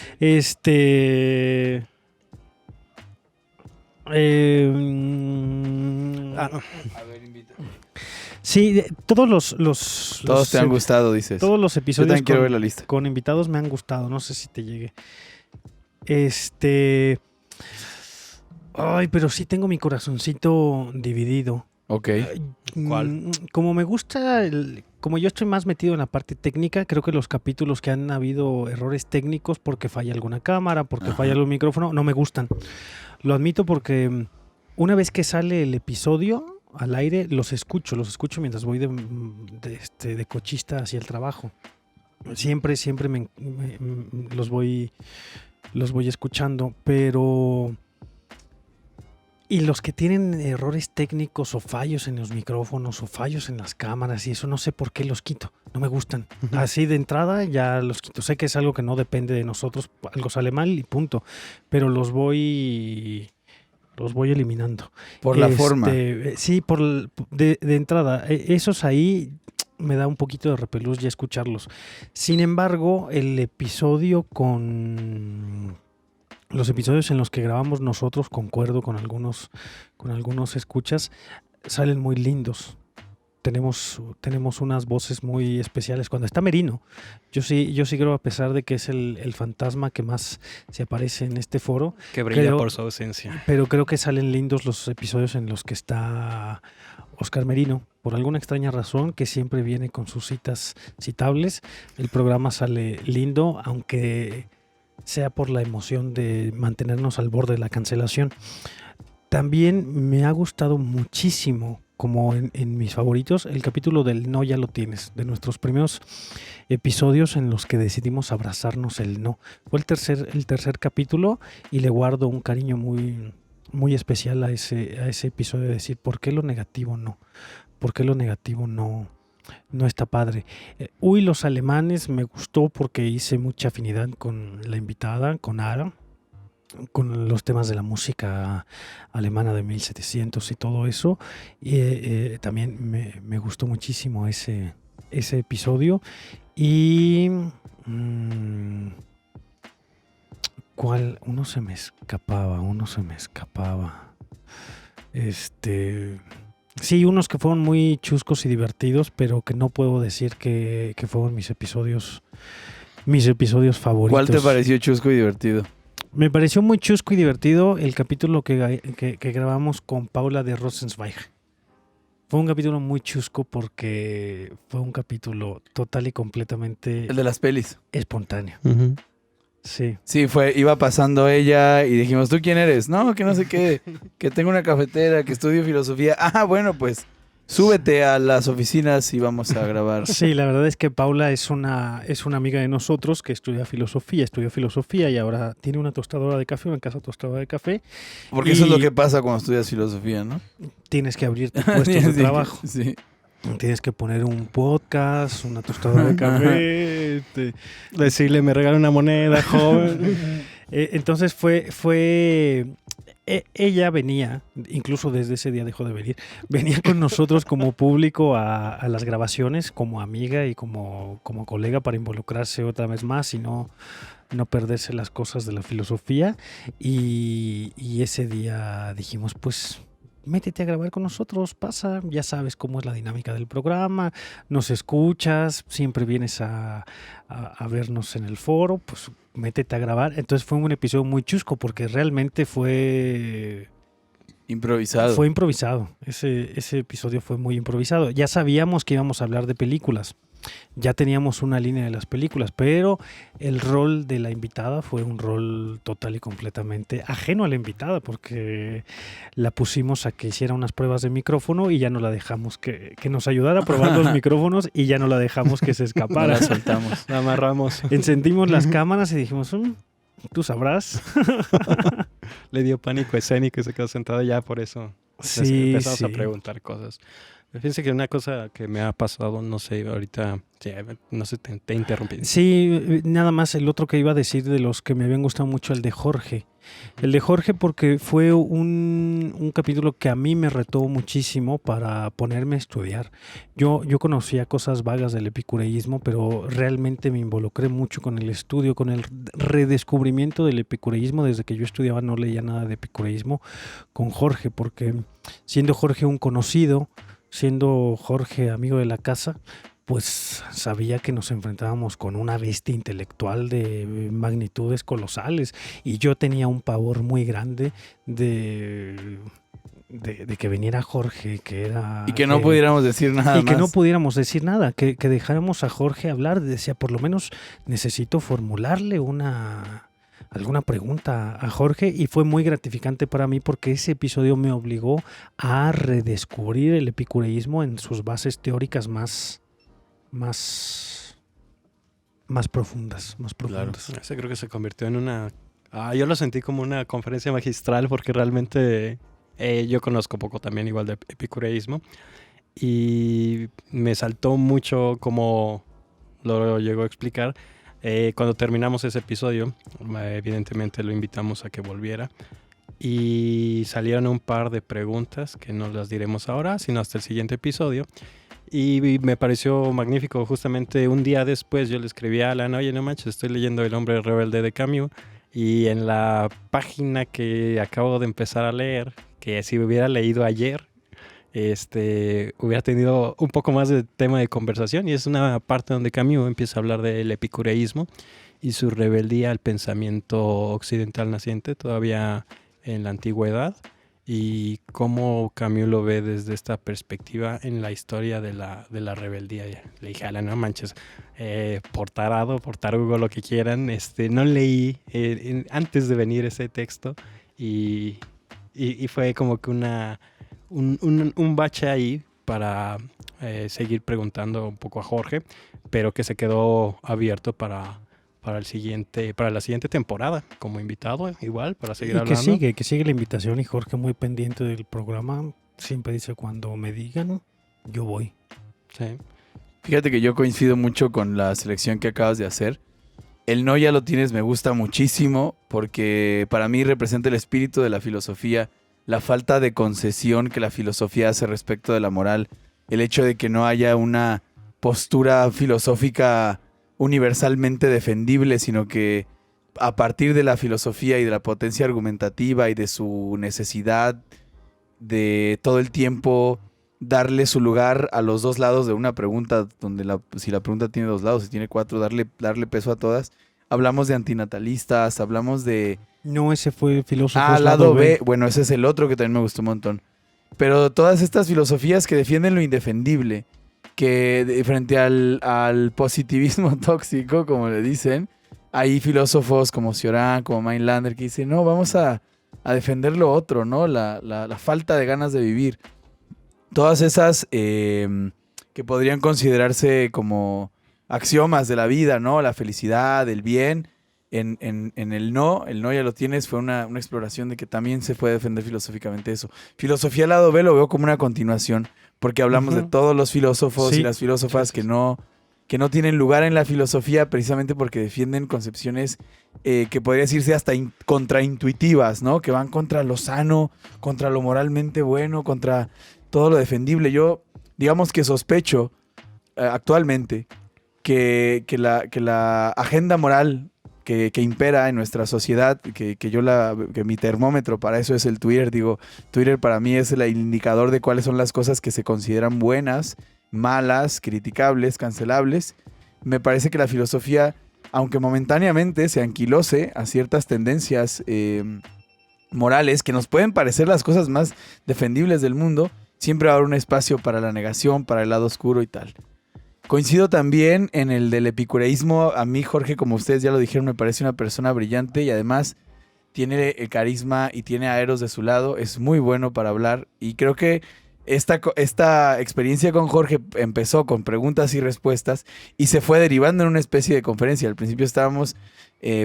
Sí, todos todos te han gustado, dices. todos los Yo episodios también quiero ver la lista. con invitados me han gustado. No sé si te llegue. Ay, pero sí tengo mi corazoncito dividido. Ok. ¿Cuál? Como me gusta, como yo estoy más metido en la parte técnica, creo que los capítulos que han habido errores técnicos porque falla alguna cámara, porque Ajá. falla algún micrófono, no me gustan. Lo admito porque una vez que sale el episodio al aire, los escucho mientras voy de cochista hacia el trabajo. Siempre los voy escuchando, pero... Y los que tienen errores técnicos o fallos en los micrófonos o fallos en las cámaras y eso, no sé por qué los quito. No me gustan. Así de entrada ya los quito. Sé que es algo que no depende de nosotros. Algo sale mal y punto. Pero los voy eliminando. Por la forma. Sí, de entrada. Esos ahí me da un poquito de repelús ya escucharlos. Sin embargo, el episodio los episodios en los que grabamos nosotros, concuerdo con algunos escuchas, salen muy lindos. Tenemos unas voces muy especiales. Cuando está Merino, yo sí creo, a pesar de que es el fantasma que más se aparece en este foro, Que brilla Creo- por su ausencia. pero creo que salen lindos los episodios en los que está Oscar Merino. Por alguna extraña razón, que siempre viene con sus citas citables, el programa sale lindo, aunque sea por la emoción de mantenernos al borde de la cancelación. También me ha gustado muchísimo, como en mis favoritos, el capítulo del No ya lo tienes, de nuestros primeros episodios en los que decidimos abrazarnos el no. Fue el tercer capítulo y le guardo un cariño muy, muy especial a ese episodio de decir, ¿por qué lo negativo no? ¿Por qué lo negativo no está padre? Los alemanes me gustó porque hice mucha afinidad con la invitada, con Ara, con los temas de la música alemana de 1700 y todo eso. Y también me gustó muchísimo ese episodio. Y ¿cuál? Uno se me escapaba. Sí, unos que fueron muy chuscos y divertidos, pero que no puedo decir que fueron mis episodios favoritos. ¿Cuál te pareció chusco y divertido? Me pareció muy chusco y divertido el capítulo que grabamos con Paula de Rosenzweig. Fue un capítulo muy chusco porque fue un capítulo total y completamente El de las pelis. espontáneo. Ujú. Sí. Sí, iba pasando ella y dijimos, ¿tú quién eres? No, que no sé qué, que tengo una cafetera, que estudio filosofía. Ah, bueno, pues súbete a las oficinas y vamos a grabar. Sí, la verdad es que Paula es una amiga de nosotros que estudió filosofía y ahora tiene una tostadora de café, una casa tostadora de café. Porque eso es lo que pasa cuando estudias filosofía, ¿no? Tienes que abrir tu puesto de trabajo. Sí. Tienes que poner un podcast, una tostadora de café. Decirle, me regala una moneda, joven. Entonces ella venía, incluso desde ese día dejó de venir, venía con nosotros como público a las grabaciones, como amiga y como colega para involucrarse otra vez más y no perderse las cosas de la filosofía. Y ese día dijimos, pues métete a grabar con nosotros, pasa, ya sabes cómo es la dinámica del programa, nos escuchas, siempre vienes a vernos en el foro, pues métete a grabar. Entonces fue un episodio muy chusco porque realmente fue Improvisado. Fue improvisado. Ese episodio fue muy improvisado. Ya sabíamos que íbamos a hablar de películas. Ya teníamos una línea de las películas, pero el rol de la invitada fue un rol total y completamente ajeno a la invitada, porque la pusimos a que hiciera unas pruebas de micrófono y ya no la dejamos que nos ayudara a probar los micrófonos y ya no la dejamos que se No escapara. la soltamos. La amarramos. Encendimos las cámaras y dijimos, tú sabrás. Le dio pánico escénico y se quedó sentada ya por eso. Sí, Empezamos sí. a preguntar cosas. Fíjense que una cosa que me ha pasado, no sé, ahorita, sí, no sé, te interrumpí. Sí, nada más el otro que iba a decir de los que me habían gustado mucho, el de Jorge. El de Jorge porque fue un capítulo que a mí me retó muchísimo para ponerme a estudiar. Yo conocía cosas vagas del epicureísmo, pero realmente me involucré mucho con el estudio, con el redescubrimiento del epicureísmo. Desde que yo estudiaba no leía nada de epicureísmo con Jorge, porque siendo Jorge un conocido, siendo Jorge amigo de la casa, pues sabía que nos enfrentábamos con una bestia intelectual de magnitudes colosales y yo tenía un pavor muy grande de que viniera Jorge, que era... Y que no pudiéramos decir nada Y más. que no pudiéramos decir nada, que dejáramos a Jorge hablar. Decía, por lo menos necesito formularle alguna pregunta a Jorge, y fue muy gratificante para mí porque ese episodio me obligó a redescubrir el epicureísmo en sus bases teóricas más profundas. Claro. Ese creo que se convirtió en una... yo lo sentí como una conferencia magistral porque realmente yo conozco poco también igual de epicureísmo y me saltó mucho como lo llegó a explicar. Cuando terminamos ese episodio, evidentemente lo invitamos a que volviera y salieron un par de preguntas que no las diremos ahora, sino hasta el siguiente episodio. Y me pareció magnífico. Justamente un día después yo le escribí a Alan, oye, no manches, estoy leyendo El hombre rebelde de Camus y en la página que acabo de empezar a leer, que si hubiera leído ayer, hubiera tenido un poco más de tema de conversación, y es una parte donde Camus empieza a hablar del epicureísmo y su rebeldía al pensamiento occidental naciente todavía en la antigüedad, y cómo Camus lo ve desde esta perspectiva en la historia de la rebeldía. Le dije, Alan, no manches, por tarado, por tarugo, lo que quieran, no leí antes de venir ese texto y fue como que un bache ahí para seguir preguntando un poco a Jorge, pero que se quedó abierto para la siguiente temporada como invitado, igual, para seguir hablando. Que sigue la invitación, y Jorge muy pendiente del programa, siempre dice, cuando me digan, yo voy. Sí. Fíjate que yo coincido mucho con la selección que acabas de hacer. El no ya lo tienes me gusta muchísimo porque para mí representa el espíritu de la filosofía, la falta de concesión que la filosofía hace respecto de la moral, el hecho de que no haya una postura filosófica universalmente defendible, sino que a partir de la filosofía y de la potencia argumentativa y de su necesidad de todo el tiempo darle su lugar a los dos lados de una pregunta, donde si la pregunta tiene dos lados, si tiene cuatro, darle peso a todas. Hablamos de antinatalistas, hablamos de... No, ese fue filósofo. lado B. Bueno, ese es el otro que también me gustó un montón. Pero todas estas filosofías que defienden lo indefendible, que frente al positivismo tóxico, como le dicen, hay filósofos como Cioran, como Mindlander, que dicen, no, vamos a defender lo otro, ¿no? La falta de ganas de vivir. Todas esas que podrían considerarse como axiomas de la vida, ¿no? La felicidad, el bien. En el no ya lo tienes, fue una exploración de que también se puede defender filosóficamente eso. Filosofía lado B lo veo como una continuación, porque hablamos de todos los filósofos y las filósofas que no tienen lugar en la filosofía precisamente porque defienden concepciones que podría decirse hasta contraintuitivas, ¿no? Que van contra lo sano, contra lo moralmente bueno, contra todo lo defendible. Yo, digamos que sospecho actualmente que la agenda moral que impera en nuestra sociedad, que mi termómetro para eso es el Twitter. Digo, Twitter para mí es el indicador de cuáles son las cosas que se consideran buenas, malas, criticables, cancelables. Me parece que la filosofía, aunque momentáneamente se anquilose a ciertas tendencias morales que nos pueden parecer las cosas más defendibles del mundo, siempre va a haber un espacio para la negación, para el lado oscuro y tal. Coincido también en el del epicureísmo. A mí, Jorge, como ustedes ya lo dijeron, me parece una persona brillante y además tiene el carisma y tiene a Eros de su lado. Es muy bueno para hablar y creo que esta experiencia con Jorge empezó con preguntas y respuestas y se fue derivando en una especie de conferencia. Al principio estábamos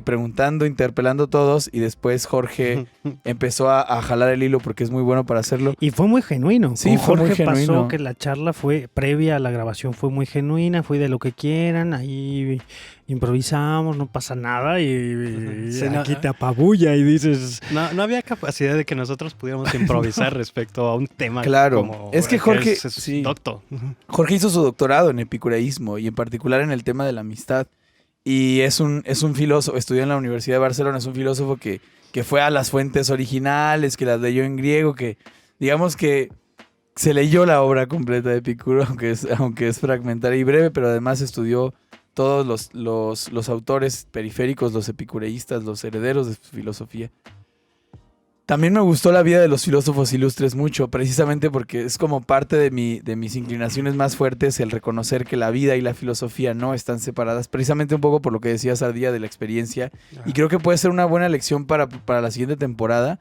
preguntando, interpelando todos y después Jorge empezó a jalar el hilo porque es muy bueno para hacerlo. Y fue muy genuino. Sí, con fue Jorge muy genuino. pasó que la charla fue previa a la grabación, fue muy genuina, fue de lo que quieran, ahí improvisamos, no pasa nada y Sí, aquí te apabulla y dices... No había capacidad de que nosotros pudiéramos improvisar respecto a un tema. Claro, como es que Jorge sí. Doctor. Jorge hizo su doctorado en epicureísmo y en particular en el tema de la amistad. Y es un filósofo, estudió en la Universidad de Barcelona, es un filósofo que fue a las fuentes originales, que las leyó en griego, que digamos que se leyó la obra completa de Epicuro, aunque es fragmentaria y breve, pero además estudió todos los autores periféricos, los epicureístas, los herederos de su filosofía. También me gustó la vida de los filósofos ilustres mucho, precisamente porque es como parte de mis inclinaciones más fuertes el reconocer que la vida y la filosofía no están separadas, precisamente un poco por lo que decías al día de la experiencia. Y creo que puede ser una buena lección para la siguiente temporada.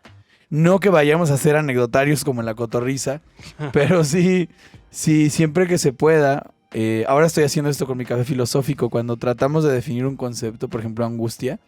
No que vayamos a ser anecdotarios como en La Cotorrisa, pero sí, siempre que se pueda. Ahora estoy haciendo esto con mi café filosófico, cuando tratamos de definir un concepto, por ejemplo, angustia.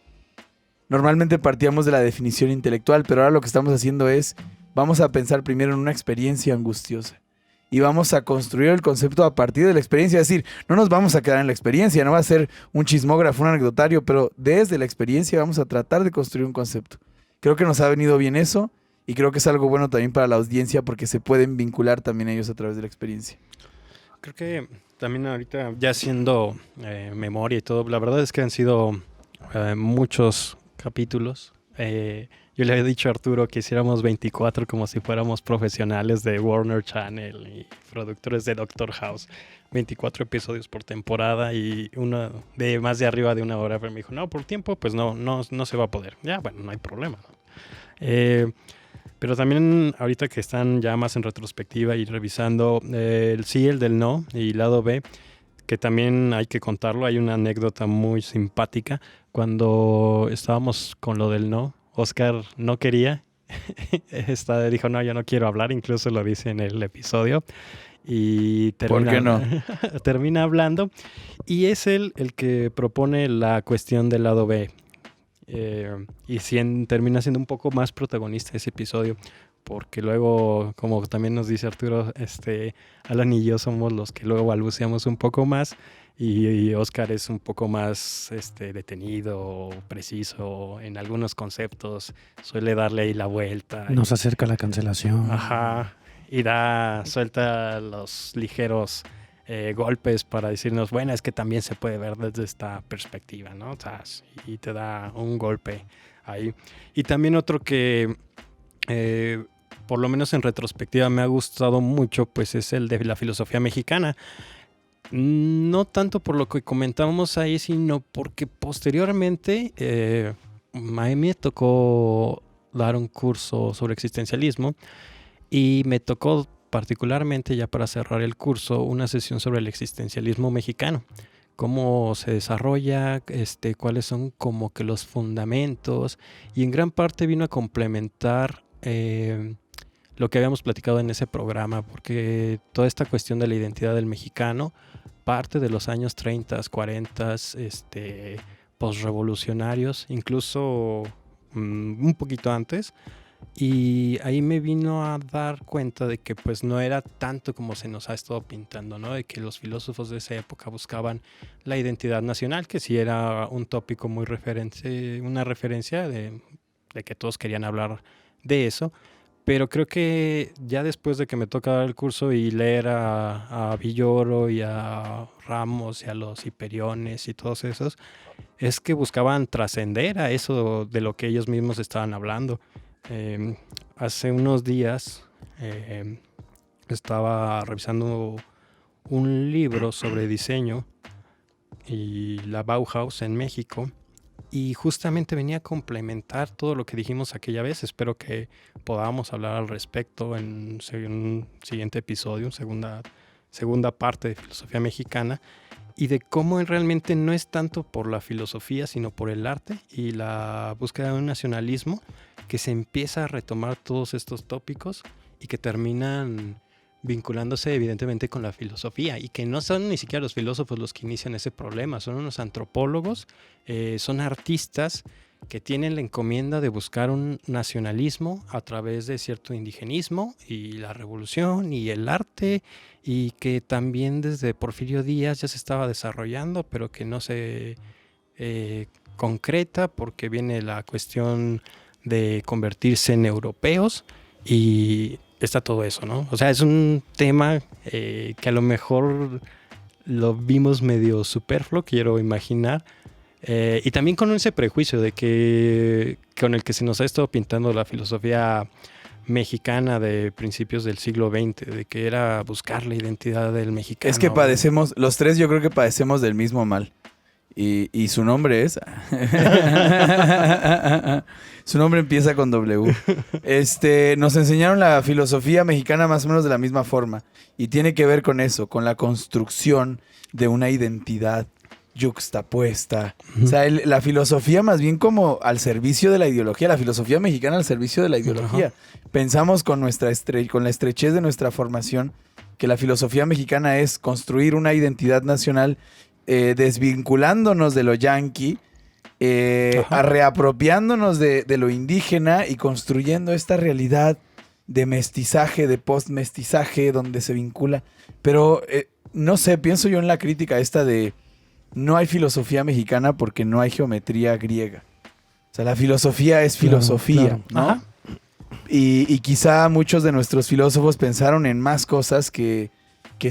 Normalmente partíamos de la definición intelectual, pero ahora lo que estamos haciendo es, vamos a pensar primero en una experiencia angustiosa. Y vamos a construir el concepto a partir de la experiencia. Es decir, no nos vamos a quedar en la experiencia, no va a ser un chismógrafo, un anecdotario, pero desde la experiencia vamos a tratar de construir un concepto. Creo que nos ha venido bien eso y creo que es algo bueno también para la audiencia porque se pueden vincular también ellos a través de la experiencia. Creo que también ahorita, ya haciendo memoria y todo, la verdad es que han sido muchos capítulos. Yo le había dicho a Arturo que hiciéramos 24 como si fuéramos profesionales de Warner Channel y productores de Doctor House. 24 episodios por temporada y uno de más de arriba de 1 hora. Pero me dijo, no, por tiempo pues no se va a poder. Ya, bueno, no hay problema. Pero también ahorita que están ya más en retrospectiva y revisando el sí, el del no y lado B, que también hay que contarlo. Hay una anécdota muy simpática. Cuando estábamos con lo del no, Oscar no quería. Dijo, no, yo no quiero hablar. Incluso lo dice en el episodio. Y termina, ¿por qué no? termina hablando. Y es él el que propone la cuestión del lado B. Y termina siendo un poco más protagonista ese episodio. Porque luego, como también nos dice Arturo, Alan y yo somos los que luego balbuceamos un poco más y Oscar es un poco más detenido, preciso en algunos conceptos, suele darle ahí la vuelta. Nos acerca la cancelación. Ajá, y suelta los ligeros golpes para decirnos, bueno, es que también se puede ver desde esta perspectiva, ¿no? O sea, y te da un golpe ahí. Y también otro que... por lo menos en retrospectiva me ha gustado mucho, pues es el de la filosofía mexicana. No tanto por lo que comentábamos ahí, sino porque posteriormente a mí me tocó dar un curso sobre existencialismo y me tocó particularmente, ya para cerrar el curso, una sesión sobre el existencialismo mexicano. Cómo se desarrolla, cuáles son como que los fundamentos, y en gran parte vino a complementar lo que habíamos platicado en ese programa, porque toda esta cuestión de la identidad del mexicano parte de los años 30, 40, posrevolucionarios, incluso un poquito antes. Y ahí me vino a dar cuenta de que pues no era tanto como se nos ha estado pintando, ¿no? De que los filósofos de esa época buscaban la identidad nacional, que sí era un tópico muy referente, una referencia de que todos querían hablar de eso. Pero creo que ya después de que me toca dar el curso y leer a Villoro y a Ramos y a los Hiperiones y todos esos, es que buscaban trascender a eso de lo que ellos mismos estaban hablando. Hace unos días estaba revisando un libro sobre diseño y la Bauhaus en México, y justamente venía a complementar todo lo que dijimos aquella vez. Espero que podamos hablar al respecto en un siguiente episodio, segunda parte de filosofía mexicana, y de cómo realmente no es tanto por la filosofía, sino por el arte y la búsqueda de un nacionalismo que se empieza a retomar todos estos tópicos y que terminan vinculándose evidentemente con la filosofía, y que no son ni siquiera los filósofos los que inician ese problema, son unos antropólogos, son artistas que tienen la encomienda de buscar un nacionalismo a través de cierto indigenismo y la revolución y el arte, y que también desde Porfirio Díaz ya se estaba desarrollando, pero que no se concreta porque viene la cuestión de convertirse en europeos, y está todo eso, ¿no? O sea, es un tema que a lo mejor lo vimos medio superfluo, quiero imaginar, y también con ese prejuicio de que con el que se nos ha estado pintando la filosofía mexicana de principios del siglo XX, de que era buscar la identidad del mexicano. Es que padecemos, los tres yo creo que padecemos del mismo mal. Y su nombre es... Su nombre empieza con W. Nos enseñaron la filosofía mexicana más o menos de la misma forma. Y tiene que ver con eso, con la construcción de una identidad yuxtapuesta. O sea, la filosofía más bien como al servicio de la ideología. La filosofía mexicana al servicio de la ideología. Pensamos con la estrechez de nuestra formación que la filosofía mexicana es construir una identidad nacional desvinculándonos de lo yanqui, reapropiándonos de lo indígena y construyendo esta realidad de mestizaje, de post-mestizaje, donde se vincula. Pero, no sé, pienso yo en la crítica esta de no hay filosofía mexicana porque no hay geometría griega. O sea, la filosofía es filosofía, claro. ¿no? Y quizá muchos de nuestros filósofos pensaron en más cosas que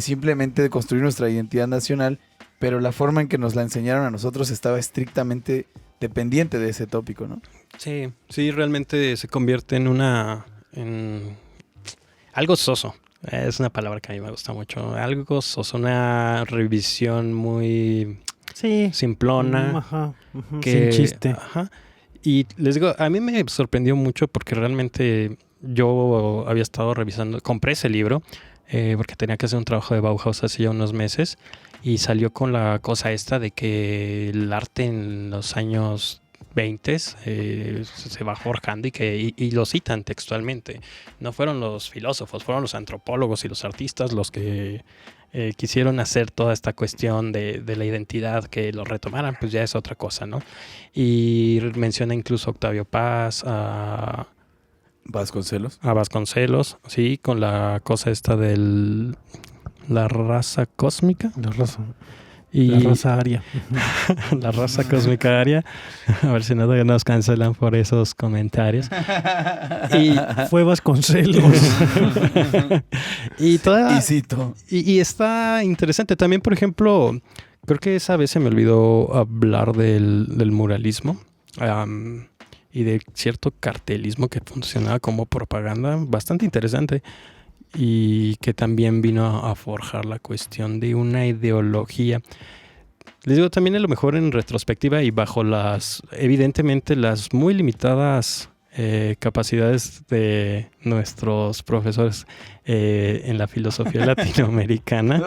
simplemente construir nuestra identidad nacional, pero la forma en que nos la enseñaron a nosotros estaba estrictamente dependiente de ese tópico, ¿no? Sí, realmente se convierte en algo soso. Es una palabra que a mí me gusta mucho. Algo soso, una revisión muy simplona. Sin chiste. Y les digo, a mí me sorprendió mucho porque realmente yo había estado revisando, compré ese libro porque tenía que hacer un trabajo de Bauhaus hace ya unos meses, y salió con la cosa esta de que el arte en los años 20 se va forjando y lo citan textualmente. No fueron los filósofos, fueron los antropólogos y los artistas los que quisieron hacer toda esta cuestión de la identidad, que lo retomaran, pues ya es otra cosa, ¿no? Y menciona incluso a Octavio Paz, a Vasconcelos, sí, con la cosa esta de la raza cósmica. La raza aria. La raza cósmica aria. A ver si no nos cancelan por esos comentarios. Y fue Vasconcelos. Y cito. Y está interesante. También, por ejemplo, creo que esa vez se me olvidó hablar del muralismo. y de cierto cartelismo que funcionaba como propaganda bastante interesante y que también vino a forjar la cuestión de una ideología. Les digo, también a lo mejor en retrospectiva y bajo evidentemente las muy limitadas capacidades de nuestros profesores en la filosofía latinoamericana.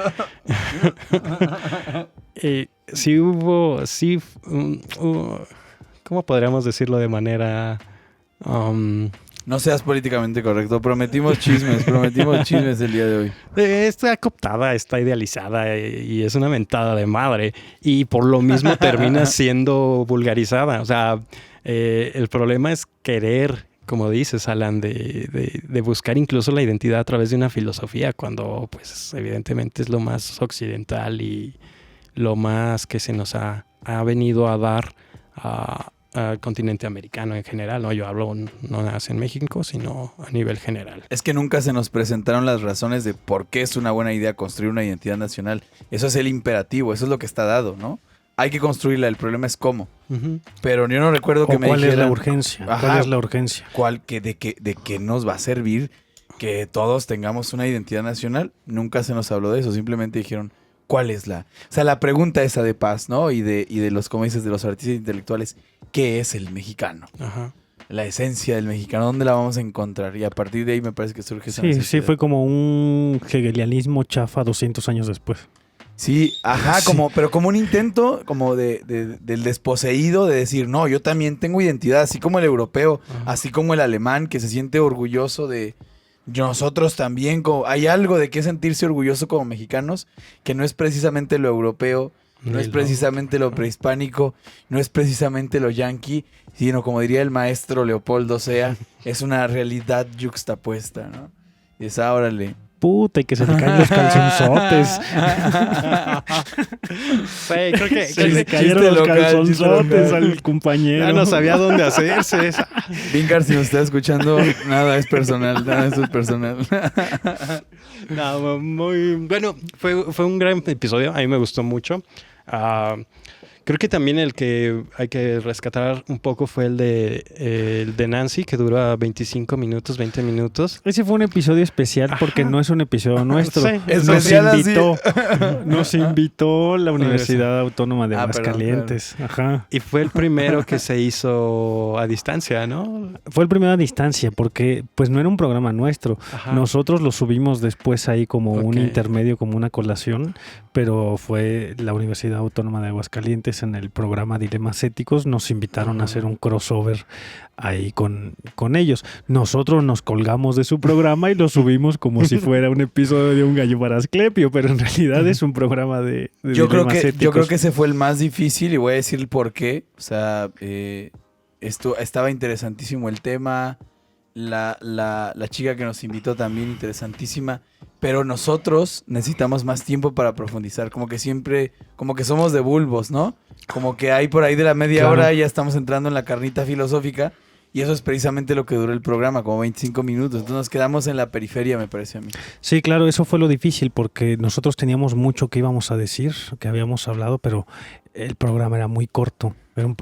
¿Cómo podríamos decirlo de manera... No seas políticamente correcto. Prometimos chismes el día de hoy. Está cooptada, está idealizada y es una mentada de madre. Y por lo mismo termina siendo vulgarizada. O sea, el problema es querer, como dices, Alan, de buscar incluso la identidad a través de una filosofía, cuando pues evidentemente es lo más occidental y lo más que se nos ha venido a dar al continente americano en general, ¿no? Yo hablo no nada más en México, sino a nivel general. Es que nunca se nos presentaron las razones de por qué es una buena idea construir una identidad nacional. Eso es el imperativo, eso es lo que está dado, ¿no? Hay que construirla, el problema es cómo. Uh-huh. Pero yo no recuerdo que me dijeran... ¿Cuál es la urgencia? Ajá, ¿Cuál es la urgencia? ¿De qué nos va a servir que todos tengamos una identidad nacional? Nunca se nos habló de eso, simplemente dijeron... ¿Cuál es la? O sea, la pregunta esa de Paz, ¿no? Y de los, como dices, de los artistas intelectuales, ¿qué es el mexicano? Ajá. La esencia del mexicano, ¿dónde la vamos a encontrar? Y a partir de ahí me parece que surge esa necesidad. Sí, fue como un hegelianismo chafa 200 años después. Sí, ajá, Sí. Pero como un intento como del desposeído de decir, no, yo también tengo identidad, así como el europeo, así como el alemán, que se siente orgulloso de... Nosotros también, hay algo de qué sentirse orgulloso como mexicanos, que no es precisamente lo europeo, no es precisamente lo prehispánico, no es precisamente lo yanqui, sino como diría el maestro Leopoldo Sea, es una realidad yuxtapuesta, ¿no? Y es órale. Puta, y que se le caen los calzonzotes. Sí, creo que Se le cayeron los calzonzotes al compañero. Ya no sabía dónde hacerse. Vincar, si nos está escuchando, nada es personal, nada de eso es personal. No, muy bueno, fue un gran episodio, a mí me gustó mucho. Creo que también el que hay que rescatar un poco fue el de Nancy, que dura 25 minutos, 20 minutos. Ese fue un episodio especial porque no es un episodio nuestro. Sí, nos invitó la Universidad Autónoma de Aguascalientes. Claro. Ajá. Y fue el primero que se hizo a distancia, ¿no? Fue el primero a distancia porque pues no era un programa nuestro. Ajá. Nosotros lo subimos después ahí como un intermedio, como una colación, pero fue la Universidad Autónoma de Aguascalientes en el programa Dilemas Éticos. Nos invitaron a hacer un crossover ahí con ellos. Nosotros nos colgamos de su programa y lo subimos como si fuera un episodio de Un Gallo para Asclepio, pero en realidad es un programa de yo creo Éticos. que ese fue el más difícil y voy a decir el por qué. O sea, esto estaba interesantísimo el tema. La chica que nos invitó también interesantísima, pero nosotros necesitamos más tiempo para profundizar, como que siempre, como que somos de bulbos, ¿no? Como que hay por ahí de la media hora ya estamos entrando en la carnita filosófica y eso es precisamente lo que duró el programa, como 25 minutos, entonces nos quedamos en la periferia, me parece a mí. Sí, claro, eso fue lo difícil porque nosotros teníamos mucho que íbamos a decir, que habíamos hablado, pero el programa era muy corto.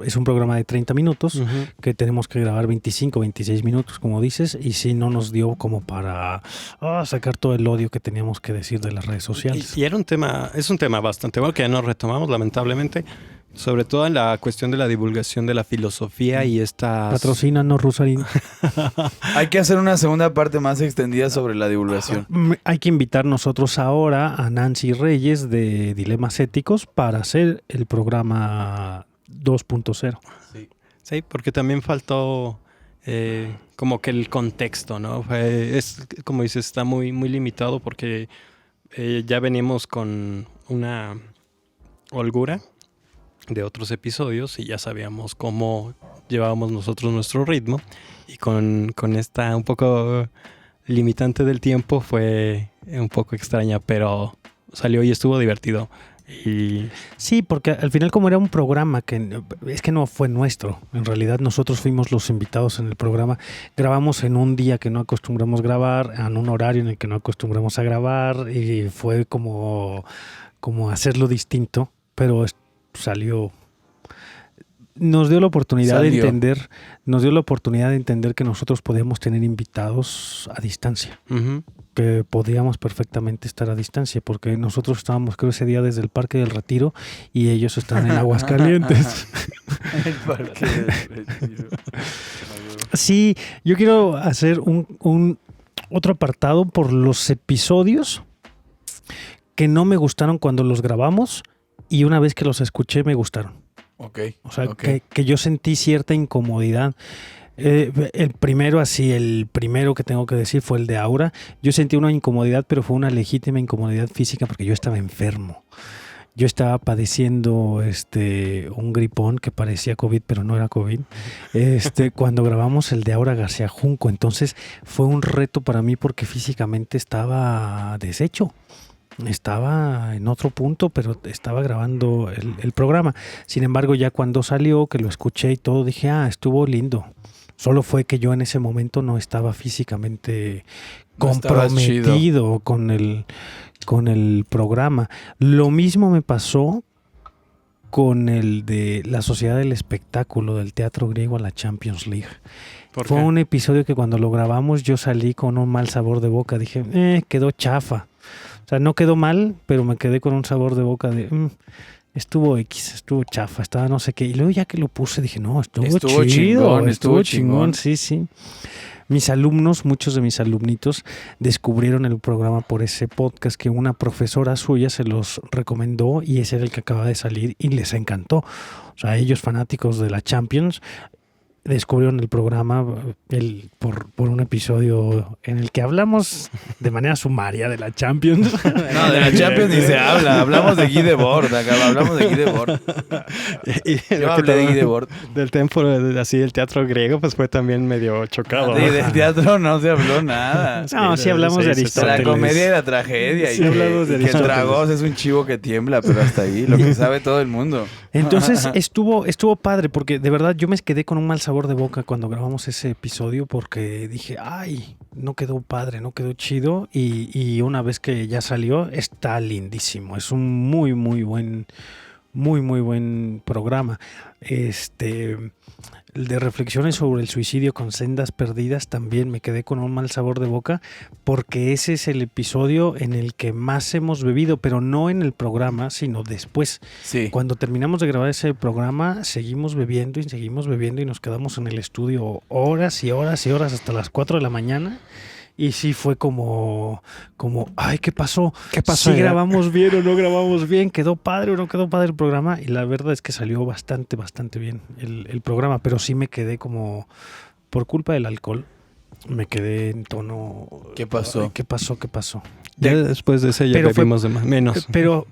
Es un programa de 30 minutos que tenemos que grabar 25, 26 minutos, como dices, y sí no nos dio como para sacar todo el odio que teníamos que decir de las redes sociales. Y es un tema bastante bueno que ya no retomamos, lamentablemente, sobre todo en la cuestión de la divulgación de la filosofía y estas... Patrocínanos, Rusarín. Hay que hacer una segunda parte más extendida sobre la divulgación. Hay que invitar nosotros ahora a Nancy Reyes de Dilemas Éticos para hacer el programa 2.0. Sí, porque también faltó como que el contexto, ¿no? Es como dices, está muy, muy limitado porque ya venimos con una holgura de otros episodios y ya sabíamos cómo llevábamos nosotros nuestro ritmo y con esta un poco limitante del tiempo fue un poco extraña, pero salió y estuvo divertido. Y... Sí, porque al final como era un programa que es que no fue nuestro, en realidad nosotros fuimos los invitados en el programa, grabamos en un día que no acostumbramos grabar, en un horario en el que no acostumbramos a grabar y fue como hacerlo distinto, pero salió nos dio la oportunidad Salió. de entender que nosotros podíamos tener invitados a distancia, Ujú. que podíamos perfectamente estar a distancia, porque nosotros estábamos, creo, ese día desde el Parque del Retiro y ellos están en Aguascalientes. El parque del Retiro. Sí, yo quiero hacer un otro apartado por los episodios que no me gustaron cuando los grabamos y una vez que los escuché me gustaron. Ok. O sea, ok. que yo sentí cierta incomodidad. El primero que tengo que decir fue el de Aura. Yo sentí una incomodidad, pero fue una legítima incomodidad física porque yo estaba enfermo. Yo estaba padeciendo un gripón que parecía COVID, pero no era COVID. Cuando grabamos el de Aura García Junco, entonces fue un reto para mí porque físicamente estaba deshecho. Estaba en otro punto, pero estaba grabando el programa. Sin embargo, ya cuando salió, que lo escuché y todo, dije, estuvo lindo. Solo fue que yo en ese momento no estaba físicamente No estabas comprometido con el programa. Lo mismo me pasó con el de la Sociedad del Espectáculo, del Teatro Griego a la Champions League. ¿Por Fue qué? un episodio que cuando lo grabamos yo salí con un mal sabor de boca. Dije, quedó chafa. O sea, no quedó mal, pero me quedé con un sabor de boca de... estuvo chafa, estaba no sé qué. Y luego ya que lo puse dije, no, estuvo chido. estuvo chingón. Sí. Muchos de mis alumnitos descubrieron el programa por ese podcast que una profesora suya se los recomendó y ese era el que acaba de salir y les encantó. O sea, ellos fanáticos de la Champions descubrieron el programa por un episodio en el que hablamos de manera sumaria de la Champions. No, de la Champions ni se habla. Hablamos de Guy Debord. Hablamos de Guy Debord. Yo hablé de Guy Debord. Del tiempo, así, el teatro griego, pues fue también medio chocado. Sí, del teatro no se habló nada. No, sí hablamos de De Aristóteles. la comedia y la tragedia. Sí, y hablamos de que el Aristóteles. Dragos es un chivo que tiembla, pero hasta ahí. Lo que sabe todo el mundo. Entonces estuvo padre porque de verdad yo me quedé con un mal sabor de boca cuando grabamos ese episodio porque dije, no quedó padre, no quedó chido y una vez que ya salió está lindísimo, es un muy buen programa. El de reflexiones sobre el suicidio con sendas perdidas también me quedé con un mal sabor de boca porque ese es el episodio en el que más hemos bebido, pero no en el programa, sino después. Sí. Cuando terminamos de grabar ese programa, seguimos bebiendo y nos quedamos en el estudio horas y horas y horas hasta las 4 de la mañana. Y sí fue como, ¿qué pasó? ¿Qué pasó? ¿Sí grabamos bien o no grabamos bien? ¿Quedó padre o no quedó padre el programa? Y la verdad es que salió bastante bien el programa, pero sí me quedé como, por culpa del alcohol, me quedé en tono... ¿Qué pasó? Ay, ¿Qué pasó? Ya después de ese ya Pero fue- bebimos de más, menos. Pero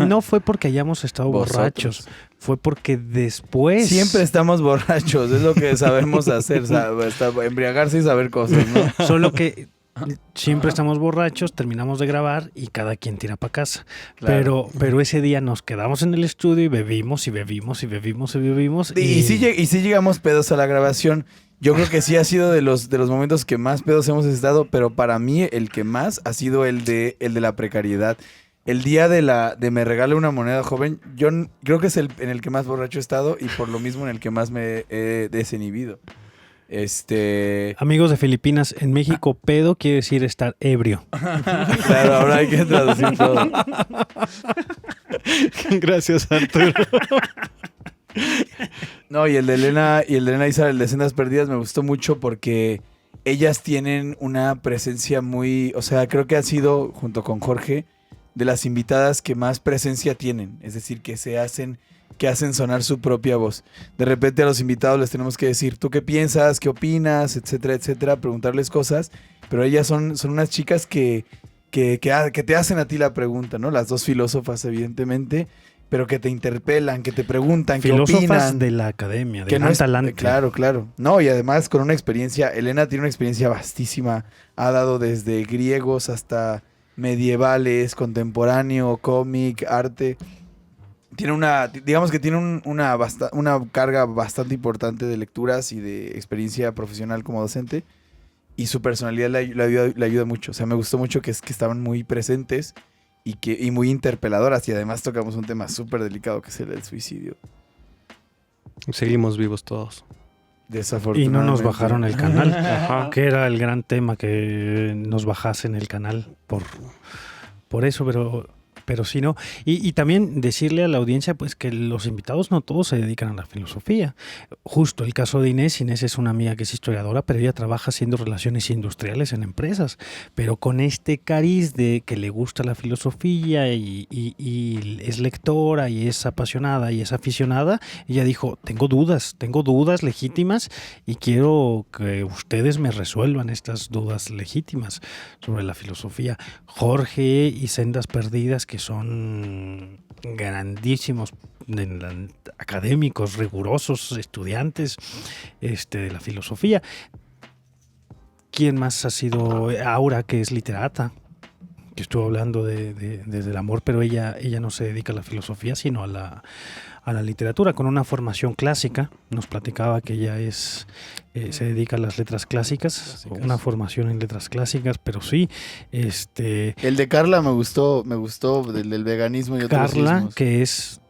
no fue porque hayamos estado Vosotros. borrachos, fue porque después... Siempre estamos borrachos, es lo que sabemos hacer, embriagarse y saber cosas, ¿no? Solo que siempre estamos borrachos, terminamos de grabar y cada quien tira para casa. Claro. Pero ese día nos quedamos en el estudio y bebimos. Y sí llegamos pedos a la grabación. Yo creo que sí ha sido de los momentos que más pedos hemos estado, pero para mí el que más ha sido el de la precariedad. El día de me regale una moneda joven, yo creo que es en el que más borracho he estado y por lo mismo en el que más me he desinhibido. Amigos de Filipinas, en México pedo quiere decir estar ebrio. Claro, ahora hay que traducir todo. Gracias, Arturo. No, y el de Elena Isabel, el de Sendas Perdidas, me gustó mucho porque ellas tienen una presencia muy... O sea, creo que han sido, junto con Jorge, de las invitadas que más presencia tienen. Es decir, que hacen sonar su propia voz. De repente a los invitados les tenemos que decir, ¿tú qué piensas? ¿Qué opinas? Etcétera, etcétera. Preguntarles cosas. Pero ellas son unas chicas que te hacen a ti la pregunta, ¿no? Las dos filósofas, evidentemente, pero que te interpelan, que te preguntan, que opinan. Filósofas de la academia, de Que no gran es, talante. claro. No, y además con una experiencia, Elena tiene una experiencia vastísima. Ha dado desde griegos hasta medievales, contemporáneo, cómic, arte. Digamos que tiene una carga bastante importante de lecturas y de experiencia profesional como docente. Y su personalidad le ayuda mucho. O sea, me gustó mucho que estaban muy presentes y muy interpeladoras. Y además tocamos un tema súper delicado que es el del suicidio. Seguimos vivos todos. Y Desafortunadamente. no nos bajaron el canal, Ajá. que era el gran tema, que nos bajasen el canal por eso, pero sí no. Y también decirle a la audiencia pues que los invitados no todos se dedican a la filosofía. Justo el caso de Inés es una amiga que es historiadora, pero ella trabaja haciendo relaciones industriales en empresas, pero con este cariz de que le gusta la filosofía y es lectora y es apasionada y es aficionada. Ella dijo, tengo dudas legítimas y quiero que ustedes me resuelvan estas dudas legítimas sobre la filosofía. Jorge y Sendas Perdidas, que son grandísimos académicos, rigurosos, estudiantes de la filosofía. ¿Quién más ha sido? Aura, que es literata, que estuvo hablando desde el amor, pero ella no se dedica a la filosofía, sino a la literatura, con una formación clásica. Nos platicaba que ella se dedica a las letras clásicas, una formación en letras clásicas, pero sí, El de Carla me gustó del veganismo y otros Carla, sismos. que es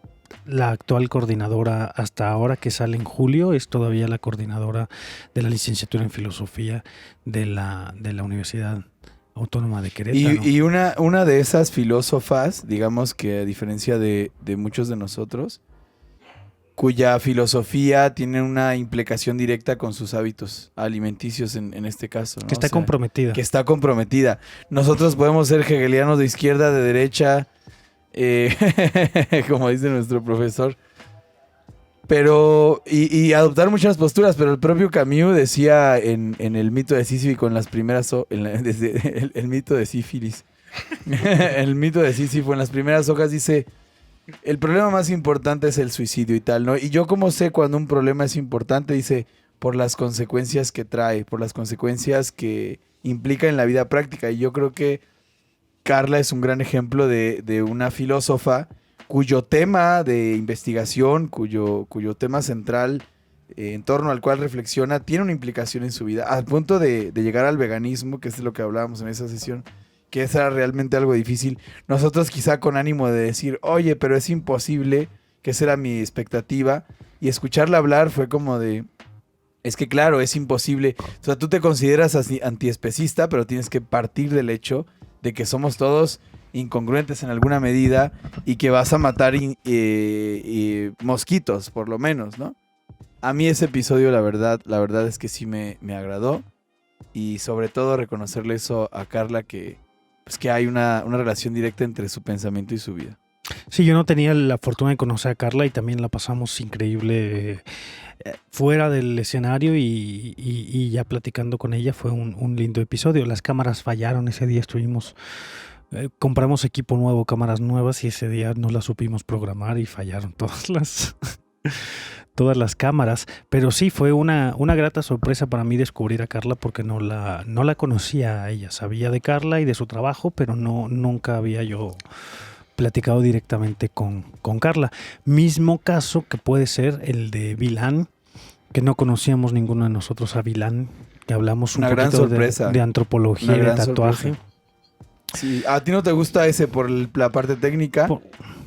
la actual coordinadora hasta ahora, que sale en julio, es todavía la coordinadora de la licenciatura en filosofía de la Universidad Autónoma de Querétaro. Y una de esas filósofas, digamos que a diferencia de muchos de nosotros, cuya filosofía tiene una implicación directa con sus hábitos alimenticios en este caso, ¿no? que está O sea, comprometida. que está comprometida. Nosotros podemos ser hegelianos de izquierda, de derecha, como dice nuestro profesor, pero y adoptar muchas posturas, pero el propio Camus decía en el mito de Sísifo, en las primeras desde el mito de sífilis, el mito de Sísifo, en las primeras hojas dice: el problema más importante es el suicidio y tal, ¿no? Y yo, como sé cuando un problema es importante, dice, por las consecuencias que trae, por las consecuencias que implica en la vida práctica. Y yo creo que Carla es un gran ejemplo de una filósofa cuyo tema de investigación, cuyo tema central en torno al cual reflexiona, tiene una implicación en su vida, al punto de llegar al veganismo, que es de lo que hablábamos en esa sesión, que eso era realmente algo difícil. Nosotros quizá con ánimo de decir, oye, pero es imposible, que esa era mi expectativa, y escucharla hablar fue como de, es que claro, es imposible. O sea, tú te consideras antiespecista, pero tienes que partir del hecho de que somos todos incongruentes en alguna medida y que vas a matar mosquitos, por lo menos, ¿no? A mí ese episodio, la verdad es que sí me agradó, y sobre todo reconocerle eso a Carla, que hay una relación directa entre su pensamiento y su vida. Sí, yo no tenía la fortuna de conocer a Carla y también la pasamos increíble fuera del escenario y ya platicando con ella. Fue un lindo episodio. Las cámaras fallaron ese día, compramos equipo nuevo, cámaras nuevas, y ese día no las supimos programar y fallaron todas las cámaras, pero sí fue una grata sorpresa para mí descubrir a Carla, porque no la conocía a ella. Sabía de Carla y de su trabajo, pero nunca había yo platicado directamente con Carla. Mismo caso que puede ser el de Vilán, que no conocíamos ninguno de nosotros a Vilán, que hablamos un poquito de antropología y de tatuaje. Sorpresa. Sí, a ti no te gusta ese por la parte técnica,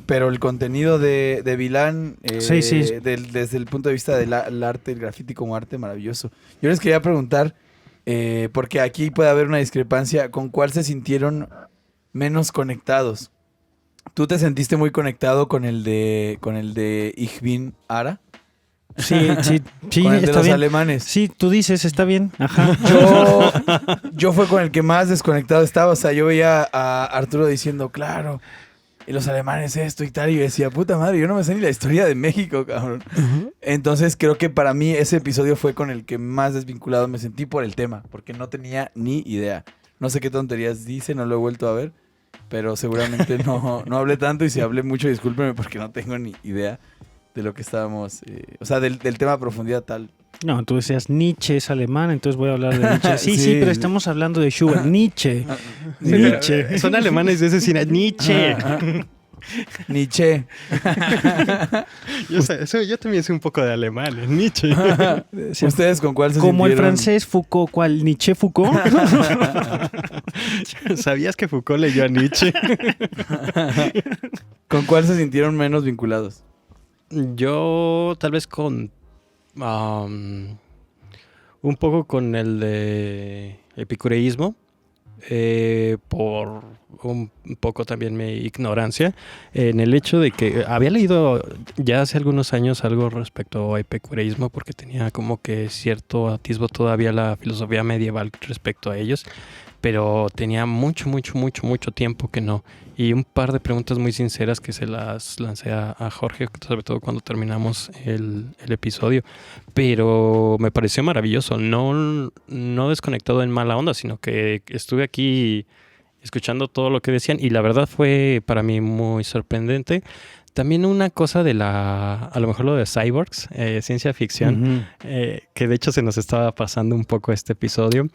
pero el contenido de Vilán, sí. desde el punto de vista del arte, el graffiti como arte, maravilloso. Yo les quería preguntar, porque aquí puede haber una discrepancia, ¿con cuál se sintieron menos conectados? ¿Tú te sentiste muy conectado con el de Ich bin Ara? Sí, con el de está los bien. alemanes. Sí, tú dices, está bien. Ajá. Yo fue con el que más desconectado estaba. O sea, yo veía a Arturo diciendo, claro, y los alemanes esto y tal, y yo decía, puta madre, yo no me sé ni la historia de México, cabrón. Uh-huh. Entonces creo que para mí ese episodio fue con el que más desvinculado me sentí por el tema, porque no tenía ni idea. No sé qué tonterías dice, no lo he vuelto a ver, pero seguramente no hablé tanto, y si hablé mucho, discúlpeme, porque no tengo ni idea de lo que estábamos, o sea, del tema a profundidad tal. No, tú decías Nietzsche es alemán, entonces voy a hablar de Nietzsche. Sí, pero estamos hablando de Schubert. Nietzsche. Nietzsche. Son alemanes de ese cine. Nietzsche. Nietzsche. Yo también sé un poco de alemán, Nietzsche. ¿Ustedes con cuál se Como sintieron? el francés Foucault, ¿cuál? ¿Nietzsche Foucault? ¿Sabías que Foucault leyó a Nietzsche? ¿Con cuál se sintieron menos vinculados? Yo tal vez con un poco con el de epicureísmo, por un poco también mi ignorancia, en el hecho de que había leído ya hace algunos años algo respecto a epicureísmo, porque tenía como que cierto atisbo todavía la filosofía medieval respecto a ellos, pero tenía mucho tiempo que no. Y un par de preguntas muy sinceras que se las lancé a Jorge, sobre todo cuando terminamos el episodio. Pero me pareció maravilloso, no desconectado en mala onda, sino que estuve aquí escuchando todo lo que decían y la verdad fue para mí muy sorprendente. También una cosa a lo mejor lo de cyborgs, ciencia ficción, que de hecho se nos estaba pasando un poco este episodio,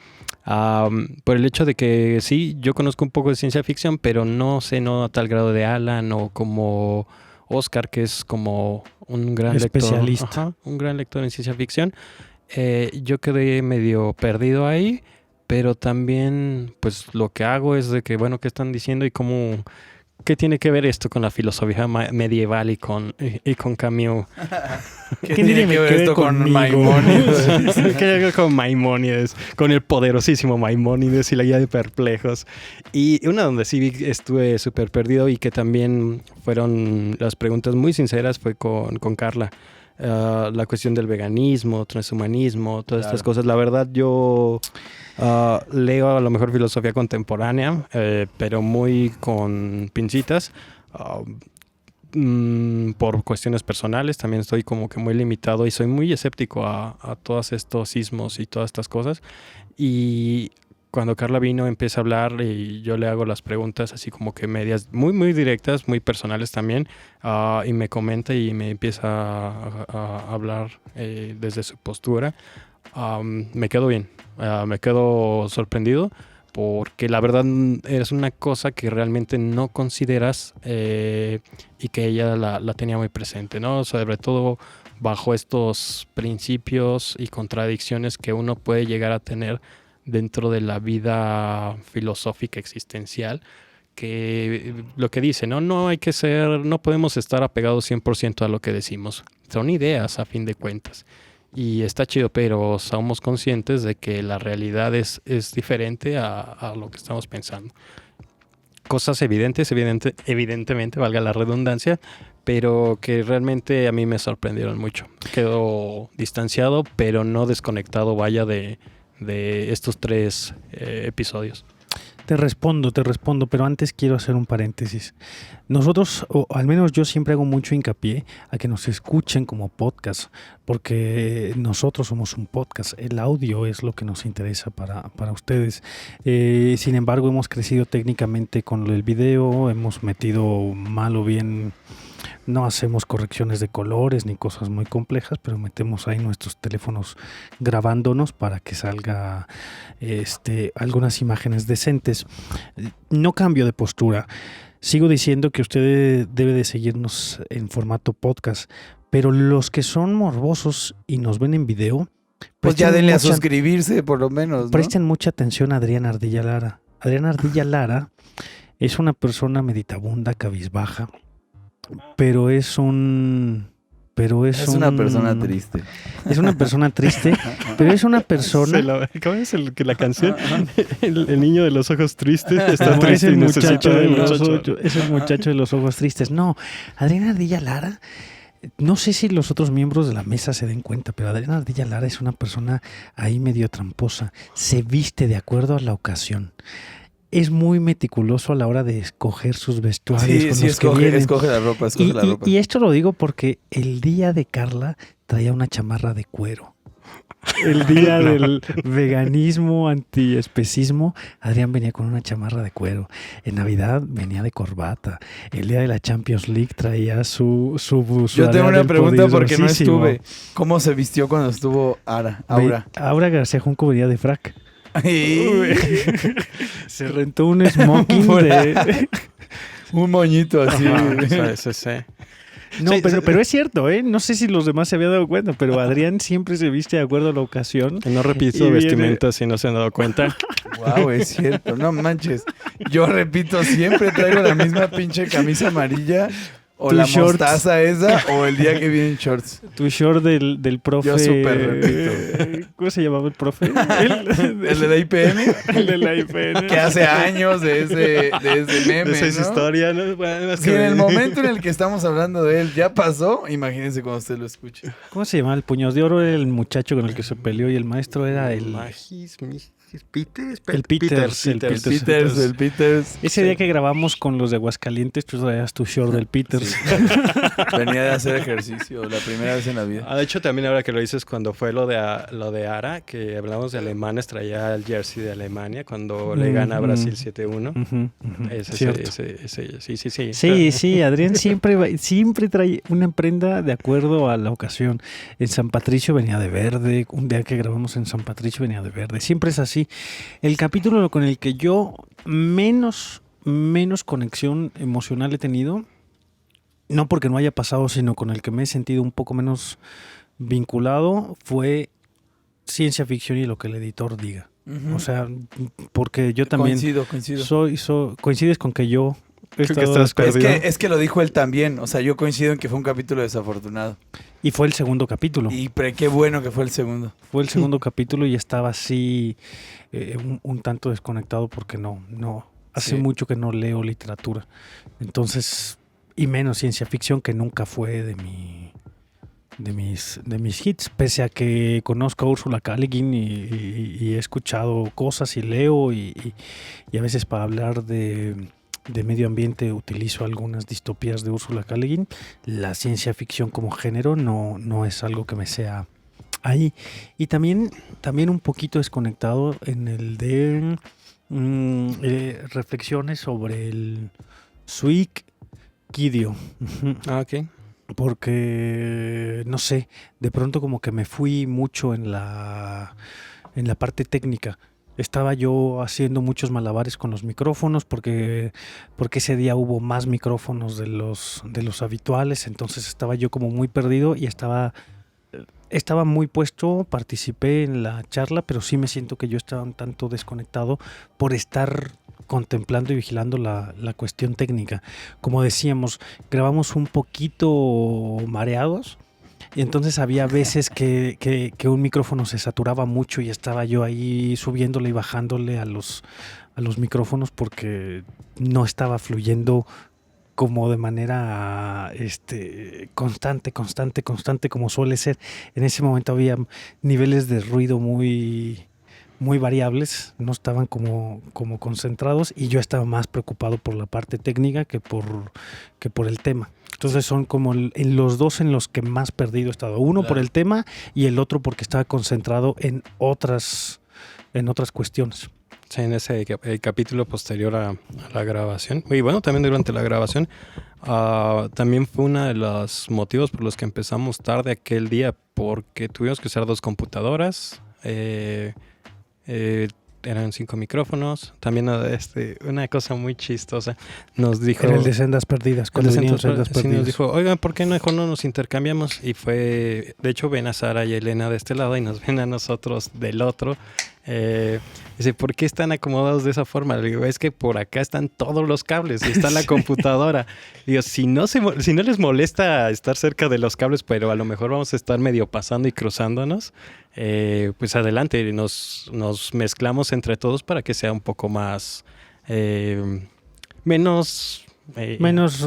por el hecho de que sí, yo conozco un poco de ciencia ficción, pero no a tal grado de Alan o como Oscar, que es como un gran especialista. Lector, un gran lector en ciencia ficción. Yo quedé medio perdido ahí, pero también pues lo que hago es de que, bueno, ¿qué están diciendo y cómo... ¿Qué tiene que ver esto con la filosofía medieval y con Camus? ¿Qué tiene que ver esto con Maimónides? ¿Qué tiene que ver con Maimónides? Con el poderosísimo Maimónides y la guía de perplejos. Y una donde sí estuve súper perdido y que también fueron las preguntas muy sinceras fue con Carla. La cuestión del veganismo, transhumanismo, todas estas cosas. La verdad yo leo a lo mejor filosofía contemporánea, pero muy con pincitas. Por cuestiones personales también estoy como que muy limitado y soy muy escéptico a todos estos sismos y todas estas cosas. Y cuando Carla vino empieza a hablar y yo le hago las preguntas así como que medias, muy directas, muy personales también, y me comenta y me empieza a hablar desde su postura. Me quedo bien, me quedo sorprendido porque la verdad es una cosa que realmente no consideras y que ella la tenía muy presente, ¿no? Sobre todo bajo estos principios y contradicciones que uno puede llegar a tener dentro de la vida filosófica existencial, que lo que dice, no podemos estar apegados 100% a lo que decimos. Son ideas a fin de cuentas. Y está chido, pero somos conscientes de que la realidad es diferente a lo que estamos pensando. Cosas evidentemente, valga la redundancia, pero que realmente a mí me sorprendieron mucho. Quedo distanciado, pero no desconectado, vaya, de estos 3 episodios. Te respondo, pero antes quiero hacer un paréntesis. Nosotros, o al menos yo siempre hago mucho hincapié a que nos escuchen como podcast, porque nosotros somos un podcast, el audio es lo que nos interesa para ustedes. Sin embargo, hemos crecido técnicamente con el video, hemos metido mal o bien... No hacemos correcciones de colores ni cosas muy complejas, pero metemos ahí nuestros teléfonos grabándonos para que salga algunas imágenes decentes. No cambio de postura. Sigo diciendo que usted debe de seguirnos en formato podcast, pero los que son morbosos y nos ven en video... Pues ya denle a suscribirse por lo menos, ¿no? Presten mucha atención a Adrián Ardilla Lara. Adrián Ardilla Lara es una persona meditabunda, cabizbaja, pero es una persona triste. Es una persona triste, pero es una persona... ¿Cómo es la canción? El niño de los ojos tristes está triste es el y necesita es el muchacho de los ojos tristes. No, Adrián Ardilla Lara, no sé si los otros miembros de la mesa se den cuenta, pero Adrián Ardilla Lara es una persona ahí medio tramposa. Se viste de acuerdo a la ocasión. Es muy meticuloso a la hora de escoger sus vestuarios. Sí, escoge la ropa. Y esto lo digo porque el día de Carla traía una chamarra de cuero. El día del veganismo, antiespecismo, Adrián venía con una chamarra de cuero. En Navidad venía de corbata. El día de la Champions League traía su Yo tengo una pregunta porque no estuve. ¿Cómo se vistió cuando estuvo Aura? Aura García Junco venía de frac. Se rentó un smoking de... un moñito así. Sí. No, pero es cierto, ¿eh? No sé si los demás se habían dado cuenta, pero Adrián siempre se viste de acuerdo a la ocasión. No repito vestimenta si no se han dado cuenta. Wow, es cierto. No manches. Yo repito, siempre traigo la misma pinche camisa amarilla O Tu la shorts. mostaza esa, o el día que viene en shorts. Tu short del profe. Yo súper repito. ¿Cómo se llamaba el profe? El de la IPN, El de la IPN. que hace años de ese meme, Esa es ¿no? historia, ¿no? Bueno, es Si que en el momento en el que estamos hablando de él ya pasó, imagínense cuando usted lo escuche. ¿Cómo se llamaba? El Puños de Oro era el muchacho con el que se peleó y el maestro era el Peters. Peters. El Peters. Ese día que grabamos con los de Aguascalientes, tú traías tu short del Peters. Sí. Venía de hacer ejercicio la primera vez en la vida. De hecho, también ahora que lo dices, cuando fue lo de Ara, que hablamos de alemanes, traía el jersey de Alemania cuando le gana a Brasil 7-1. Ujú, cierto. Sí. Sí, Adrián siempre trae una prenda de acuerdo a la ocasión. En San Patricio venía de verde, un día que grabamos en San Patricio venía de verde. Siempre es así. El capítulo con el que yo menos conexión emocional he tenido, no porque no haya pasado, sino con el que me he sentido un poco menos vinculado, fue ciencia ficción y lo que el editor diga. Ujú. O sea, porque yo también Coincido. coincides con que yo he Creo que estado estás perdido. Es que lo dijo él también. O sea, yo coincido en que fue un capítulo desafortunado. Y fue el segundo capítulo. Qué bueno que fue el segundo. Fue el segundo capítulo y estaba así un tanto desconectado porque no hace Sí. mucho que no leo literatura. Entonces, y menos ciencia ficción, que nunca fue de mis hits, pese a que conozco a Ursula K. Le Guin y he escuchado cosas y leo y a veces para hablar de medio ambiente utilizo algunas distopías de Ursula K. Le Guin. La ciencia ficción como género no es algo que me sea ahí. Y también un poquito desconectado en el de reflexiones sobre el Suikidio. Ok. Porque, no sé, de pronto como que me fui mucho en la parte técnica. Estaba yo haciendo muchos malabares con los micrófonos porque ese día hubo más micrófonos de los habituales, entonces estaba yo como muy perdido y estaba muy puesto, participé en la charla, pero sí me siento que yo estaba un tanto desconectado por estar contemplando y vigilando la cuestión técnica. Como decíamos, grabamos un poquito mareados y entonces había veces que un micrófono se saturaba mucho y estaba yo ahí subiéndole y bajándole a los micrófonos porque no estaba fluyendo como de manera constante como suele ser. En ese momento había niveles de ruido muy variables, no estaban como concentrados y yo estaba más preocupado por la parte técnica que por el tema. Entonces son como en los dos en los que más perdido he estado. Uno Claro. por el tema y el otro porque estaba concentrado en otras cuestiones. Sí, en ese capítulo posterior a la grabación. Y bueno, también durante la grabación. También fue uno de los motivos por los que empezamos tarde aquel día, porque tuvimos que usar 2 computadoras. Eran 5 micrófonos. También una cosa muy chistosa. Nos dijo... En el de Sendas Perdidas, cuando el de venían Sendas Sendas sí, nos Perdidas. dijo, oigan, ¿por qué mejor no nos intercambiamos? Y fue... De hecho, ven a Sara y a Elena de este lado y nos ven a nosotros del otro. Dice, ¿por qué están acomodados de esa forma? Le digo, es que por acá están todos los cables y está la computadora. Digo, si no les molesta estar cerca de los cables, pero a lo mejor vamos a estar medio pasando y cruzándonos, pues adelante, nos mezclamos entre todos para que sea un poco más... menos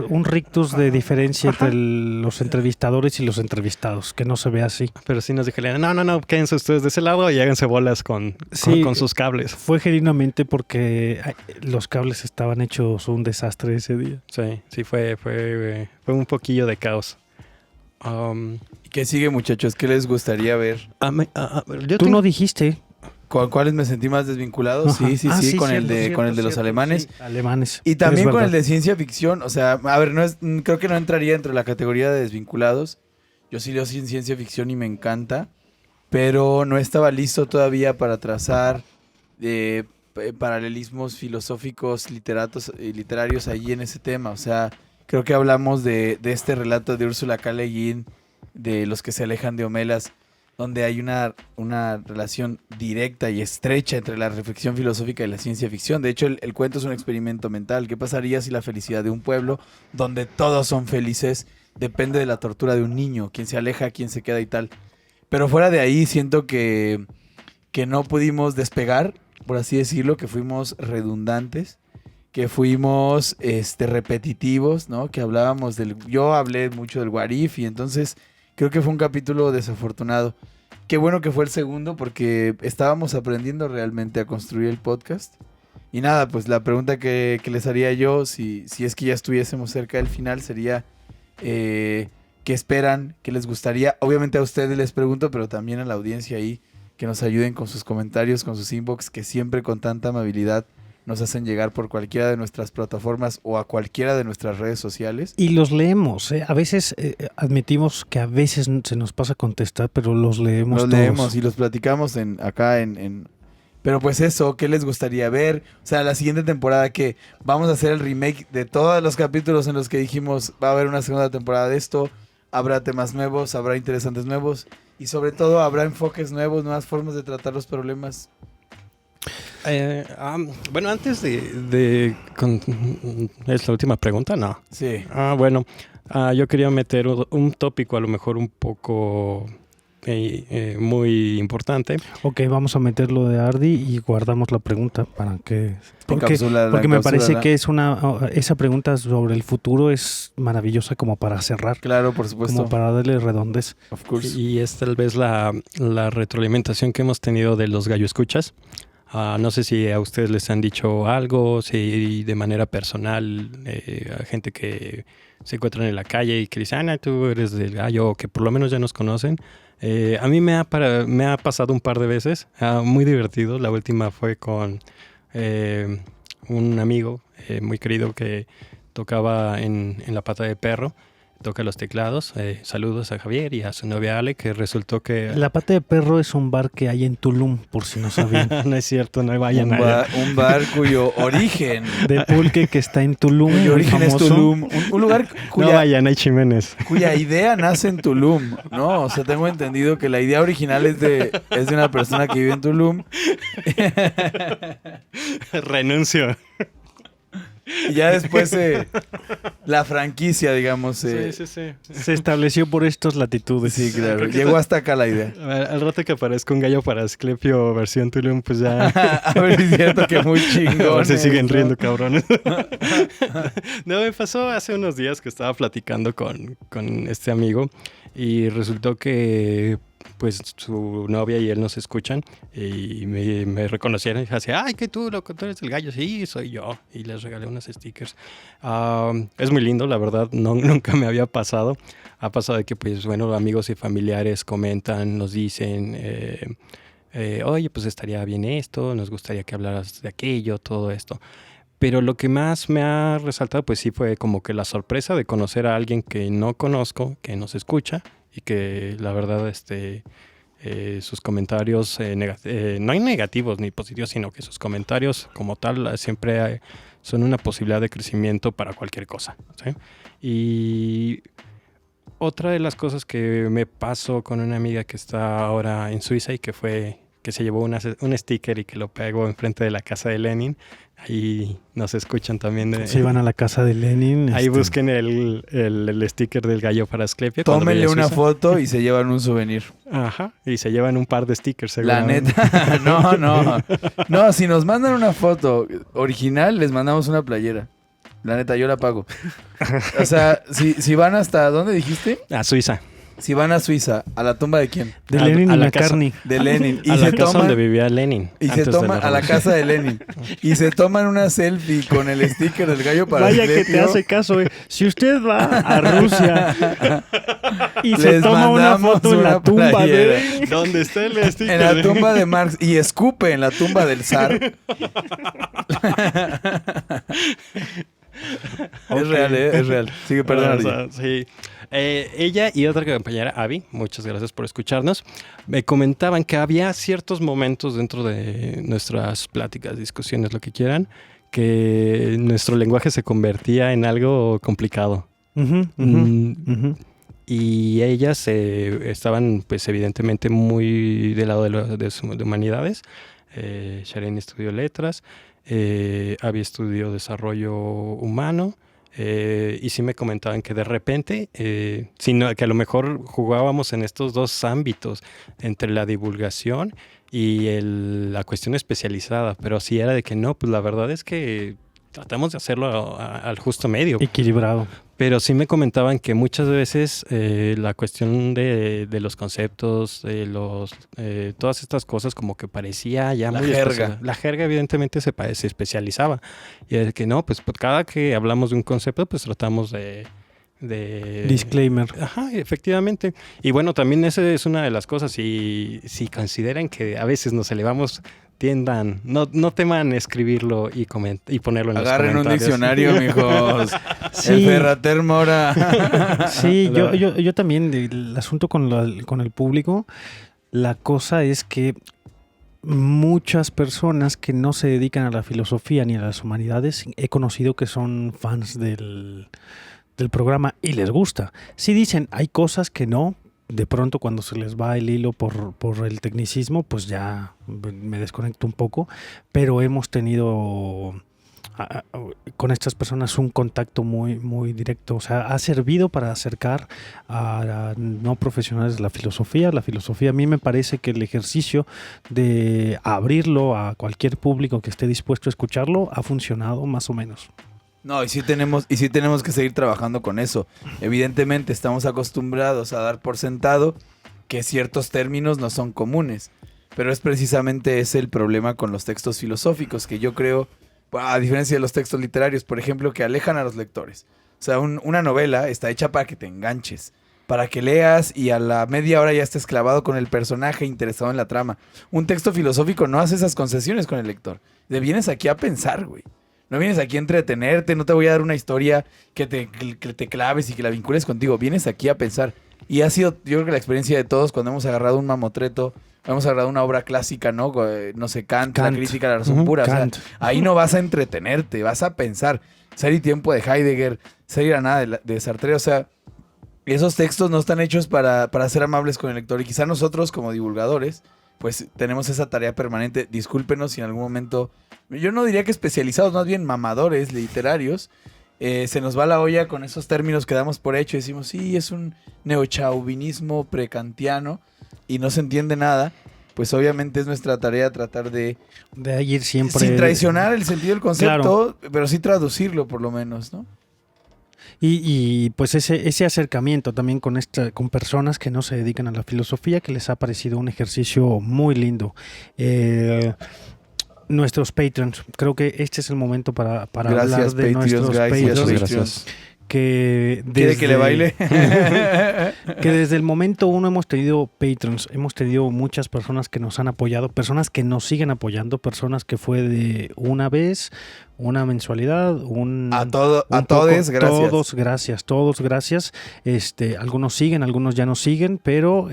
un rictus de diferencia entre los entrevistadores y los entrevistados, que no se ve así. Pero sí nos dijeron, no, quédense ustedes de ese lado y háganse bolas con sus cables. Fue genuinamente porque los cables estaban hechos un desastre ese día. Sí, fue un poquillo de caos. ¿Qué sigue, muchachos? ¿Qué les gustaría ver? Tú no dijiste. ¿Con cuáles me sentí más desvinculado? Ajá. Sí, con el cierto, de los alemanes. Sí, alemanes. Y también Es con el verdad. de ciencia ficción. O sea, a ver, creo que no entraría dentro de la categoría de desvinculados. Yo sí leo ciencia ficción y me encanta. Pero no estaba listo todavía para trazar paralelismos filosóficos, literarios allí en ese tema. O sea, creo que hablamos de este relato de Ursula K. Le Guin, de los que se alejan de Homelas. donde hay una relación directa y estrecha entre la reflexión filosófica y la ciencia ficción. De hecho, el cuento es un experimento mental. ¿Qué pasaría si la felicidad de un pueblo, donde todos son felices, depende de la tortura de un niño? ¿Quién se aleja, quién se queda y tal? Pero fuera de ahí, siento que no pudimos despegar, por así decirlo, que fuimos redundantes, que fuimos repetitivos, ¿no? Que hablábamos yo hablé mucho del what if, y entonces creo que fue un capítulo desafortunado. Qué bueno que fue el segundo, porque estábamos aprendiendo realmente a construir el podcast. Y nada, pues la pregunta que les haría yo, si es que ya estuviésemos cerca del final, sería ¿qué esperan? ¿Qué les gustaría? Obviamente a ustedes les pregunto, pero también a la audiencia ahí, que nos ayuden con sus comentarios, con sus inbox, que siempre con tanta amabilidad nos hacen llegar por cualquiera de nuestras plataformas o a cualquiera de nuestras redes sociales. Y los leemos, ¿eh? A veces admitimos que a veces se nos pasa contestar, pero los leemos Los todos. leemos y los platicamos acá en... Pero pues eso, ¿qué les gustaría ver? O sea, la siguiente temporada, que vamos a hacer el remake de todos los capítulos en los que dijimos va a haber una segunda temporada de esto, habrá temas nuevos, habrá interesantes nuevos y sobre todo habrá enfoques nuevos, nuevas formas de tratar los problemas. Bueno, antes ¿es la última pregunta? No. Sí. Bueno, yo quería meter un tópico a lo mejor un poco muy importante. Ok, vamos a meterlo de Ardi y guardamos la pregunta para que... Porque me parece que esa pregunta sobre el futuro es maravillosa como para cerrar. Claro, por supuesto. Como para darle redondez. Of course. Y es tal vez la retroalimentación que hemos tenido de los gallo escuchas. No sé si a ustedes les han dicho algo, si de manera personal, a gente que se encuentran en la calle y que dicen, tú eres del gallo, o que por lo menos ya nos conocen. A mí me ha pasado un par de veces, muy divertido. La última fue con un amigo muy querido que tocaba en La Pata de Perro. Toca los teclados. Saludos a Javier y a su novia Ale, que resultó que... La Pata de Perro es un bar que hay en Tulum, por si no sabían. No es cierto, no vayan un bar cuyo origen... De pulque que está en Tulum. Cuyo origen es Tulum. Un lugar no vayan, hay Chiménez. Cuya idea nace en Tulum, ¿no? O sea, tengo entendido que la idea original es de una persona que vive en Tulum. Renuncio. Y ya después la franquicia, digamos. Se estableció por estas latitudes. Sí, claro. Llegó hasta acá la idea. Al rato que aparezca un gallo para Asclepio versión Tulum, pues ya... A ver, es cierto que muy chingón. A ver si siguen riendo, cabrones. No, me pasó hace unos días que estaba platicando con este amigo y resultó que... pues su novia y él nos escuchan y me reconocieron y dije así, ay, que tú eres el gallo. Sí, soy yo. Y les regalé unos stickers. Es muy lindo, la verdad, nunca me había pasado. Ha pasado de que, pues, bueno, amigos y familiares comentan, nos dicen, oye, pues estaría bien esto, nos gustaría que hablaras de aquello, todo esto. Pero lo que más me ha resaltado, pues sí, fue como que la sorpresa de conocer a alguien que no conozco, que nos escucha, y que la verdad sus comentarios no hay negativos ni positivos, sino que sus comentarios como tal siempre son una posibilidad de crecimiento para cualquier cosa, ¿sí? Y otra de las cosas que me pasó con una amiga que está ahora en Suiza y que se llevó un sticker y que lo pegó enfrente de la casa de Lenin. Ahí nos escuchan también. Si van a la casa de Lenin. Ahí busquen el sticker del gallo para Asclepio. Tómenle una foto y se llevan un souvenir. Ajá. Y se llevan un par de stickers. La neta. No, si nos mandan una foto original, les mandamos una playera. La neta, yo la pago. O sea, si van hasta... ¿Dónde dijiste? A Suiza. Si van a Suiza, ¿a la tumba de quién? De Lenin y McCartney. De Lenin. Y a la casa donde vivía Lenin. Y se toman a la casa de Lenin. Y se toman una selfie con el sticker del gallo para Vaya que te hace caso, Si usted va a Rusia y se toma una foto en la tumba de Lenin. ¿Dónde está el sticker? En la tumba de Marx. Y escupe en la tumba del zar. Es real, es real. Sigue, perdón. Sí. Ella y otra compañera, Abby, muchas gracias por escucharnos, me comentaban que había ciertos momentos dentro de nuestras pláticas, discusiones, lo que quieran, que nuestro lenguaje se convertía en algo complicado. y ellas estaban pues evidentemente muy del lado de humanidades. Sharon estudió letras, había estudiado desarrollo humano, y sí me comentaban que de repente, que a lo mejor jugábamos en estos dos ámbitos, entre la divulgación y la cuestión especializada, pero sí era de que no, pues la verdad es que tratamos de hacerlo al justo medio. Equilibrado. Pero sí me comentaban que muchas veces la cuestión de los conceptos, todas estas cosas como que parecía ya La muy jerga. especial. La jerga evidentemente se especializaba. Y es que no, pues cada que hablamos de un concepto, pues tratamos de Disclaimer. Ajá, efectivamente. Y bueno, también esa es una de las cosas. Si consideran que a veces nos elevamos, no teman escribirlo y ponerlo en Agarren los comentarios. un diccionario, mijos. Sí. El Ferrater Mora. Sí, yo también, el asunto con el público, la cosa es que muchas personas que no se dedican a la filosofía ni a las humanidades, he conocido que son fans del programa y les gusta. Sí dicen, hay cosas que no, de pronto cuando se les va el hilo por el tecnicismo, pues ya me desconecto un poco, pero hemos tenido con estas personas un contacto muy, muy directo. O sea, ha servido para acercar a no profesionales de la filosofía. La filosofía, a mí me parece que el ejercicio de abrirlo a cualquier público que esté dispuesto a escucharlo ha funcionado más o menos. No, y sí tenemos que seguir trabajando con eso. Evidentemente estamos acostumbrados a dar por sentado que ciertos términos no son comunes, pero es precisamente ese el problema con los textos filosóficos, que yo creo, a diferencia de los textos literarios, por ejemplo, que alejan a los lectores. O sea, una novela está hecha para que te enganches, para que leas y a la media hora ya estés clavado con el personaje, interesado en la trama. Un texto filosófico no hace esas concesiones con el lector. Vienes aquí a pensar, güey. No vienes aquí a entretenerte, no te voy a dar una historia que te claves y que la vincules contigo. Vienes aquí a pensar. Y ha sido, yo creo que la experiencia de todos cuando hemos agarrado un mamotreto, hemos agarrado una obra clásica, ¿no? No sé, Kant, la crítica de la razón pura. Kant. O sea, ahí no vas a entretenerte, vas a pensar. Ser y tiempo de Heidegger, Ser y la nada de Sartre. O sea, esos textos no están hechos para ser amables con el lector. Y quizá nosotros, como divulgadores, pues tenemos esa tarea permanente. Discúlpenos si en algún momento, yo no diría que especializados, más bien mamadores literarios, se nos va la olla con esos términos que damos por hecho y decimos, sí, es un neochauvinismo prekantiano y no se entiende nada. Pues obviamente es nuestra tarea tratar de ir siempre sin traicionar el sentido del concepto, claro, pero sí traducirlo por lo menos, ¿no? Y pues ese acercamiento también con personas que no se dedican a la filosofía, que les ha parecido un ejercicio muy lindo. Nuestros Patreons, creo que este es el momento para hablar de nuestros Patreons. Gracias. ¿Quiere que le baile? Que desde el momento uno hemos tenido Patrons, hemos tenido muchas personas que nos han apoyado, personas que nos siguen apoyando, personas que fue de una vez, una mensualidad, todos gracias. Algunos siguen, algunos ya no siguen, pero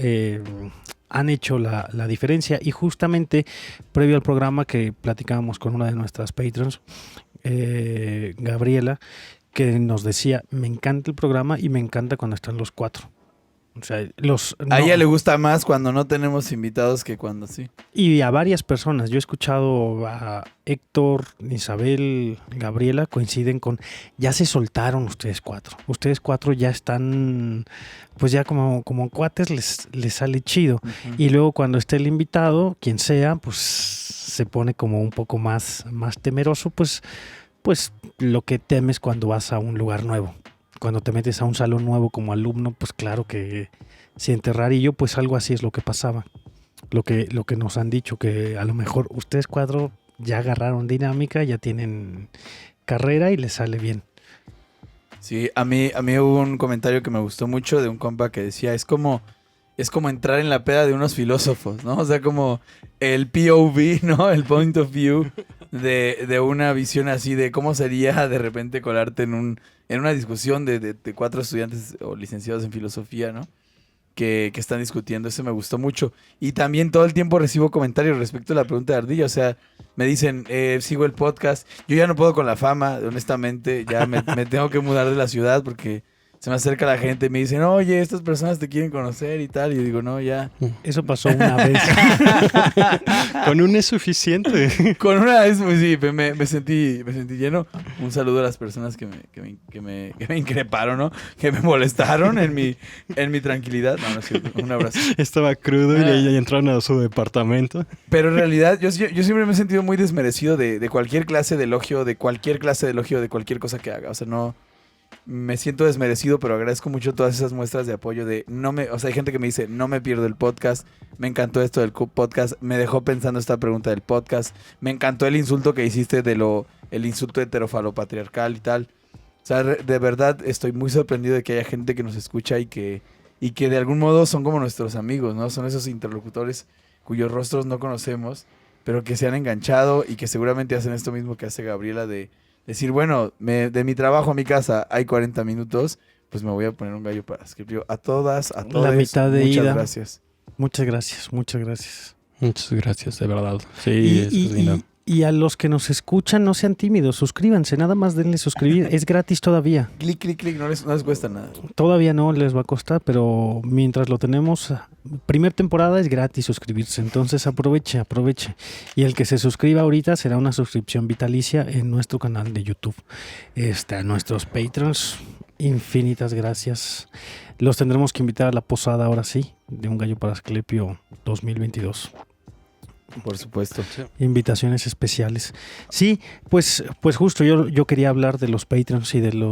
han hecho la diferencia. Y justamente previo al programa que platicábamos con una de nuestras Patrons, Gabriela, que nos decía, me encanta el programa y me encanta cuando están los cuatro. O sea, a ella le gusta más cuando no tenemos invitados que cuando sí. Y a varias personas. Yo he escuchado a Héctor, Isabel, Gabriela, coinciden con, ya se soltaron ustedes cuatro. Ustedes cuatro ya están, pues ya como cuates les sale chido. Uh-huh. Y luego cuando esté el invitado, quien sea, pues se pone como un poco más temeroso, pues lo que temes cuando vas a un lugar nuevo. Cuando te metes a un salón nuevo como alumno, pues claro que sientes rarillo, pues algo así es lo que pasaba. Lo que nos han dicho, que a lo mejor ustedes cuatro ya agarraron dinámica, ya tienen carrera y les sale bien. Sí, a mí hubo un comentario que me gustó mucho de un compa que decía, es como entrar en la peda de unos filósofos, ¿no? O sea, como el POV, ¿no? El point of view de una visión así de cómo sería de repente colarte en una discusión de cuatro estudiantes o licenciados en filosofía, ¿no? Que están discutiendo. Eso me gustó mucho. Y también todo el tiempo recibo comentarios respecto a la pregunta de Ardilla. O sea, me dicen, sigo el podcast. Yo ya no puedo con la fama, honestamente. Ya me tengo que mudar de la ciudad porque se me acerca la gente y me dicen, oye, estas personas te quieren conocer y tal. Y yo digo, no, ya. Eso pasó una vez. Con un es suficiente. Con una vez, pues sí, me sentí lleno. Un saludo a las personas que me increparon, ¿no? Que me molestaron en mi tranquilidad. No, no es cierto. Un abrazo. Estaba crudo y ahí entraron a su departamento. Pero en realidad, yo siempre me he sentido muy desmerecido de cualquier clase de elogio, de cualquier cosa que haga. O sea, no... Me siento desmerecido, pero agradezco mucho todas esas muestras de apoyo o sea, hay gente que me dice, no me pierdo el podcast, me encantó esto del podcast, me dejó pensando esta pregunta del podcast, me encantó el insulto que hiciste el insulto heterofalopatriarcal y tal. O sea, de verdad estoy muy sorprendido de que haya gente que nos escucha y que de algún modo son como nuestros amigos, ¿no? Son esos interlocutores cuyos rostros no conocemos, pero que se han enganchado y que seguramente hacen esto mismo que hace Gabriela de decir, bueno, de mi trabajo a mi casa hay 40 minutos, pues me voy a poner un gallo para Asclepio. A todas, a todos. La mitad de muchas ida. gracias. Muchas gracias, muchas gracias. Muchas gracias, de verdad. Sí, eso es lindo. Y a los que nos escuchan, no sean tímidos, suscríbanse, nada más denle suscribir, es gratis todavía. Clic, clic, clic, no les cuesta nada. Todavía no les va a costar, pero mientras lo tenemos, primer temporada es gratis suscribirse, entonces aproveche. Y el que se suscriba ahorita será una suscripción vitalicia en nuestro canal de YouTube. A nuestros patrons, infinitas gracias. Los tendremos que invitar a la posada ahora sí, de Un Gallo para Asclepio 2022. Por supuesto. Invitaciones especiales. Sí, pues justo yo quería hablar de los Patreons y de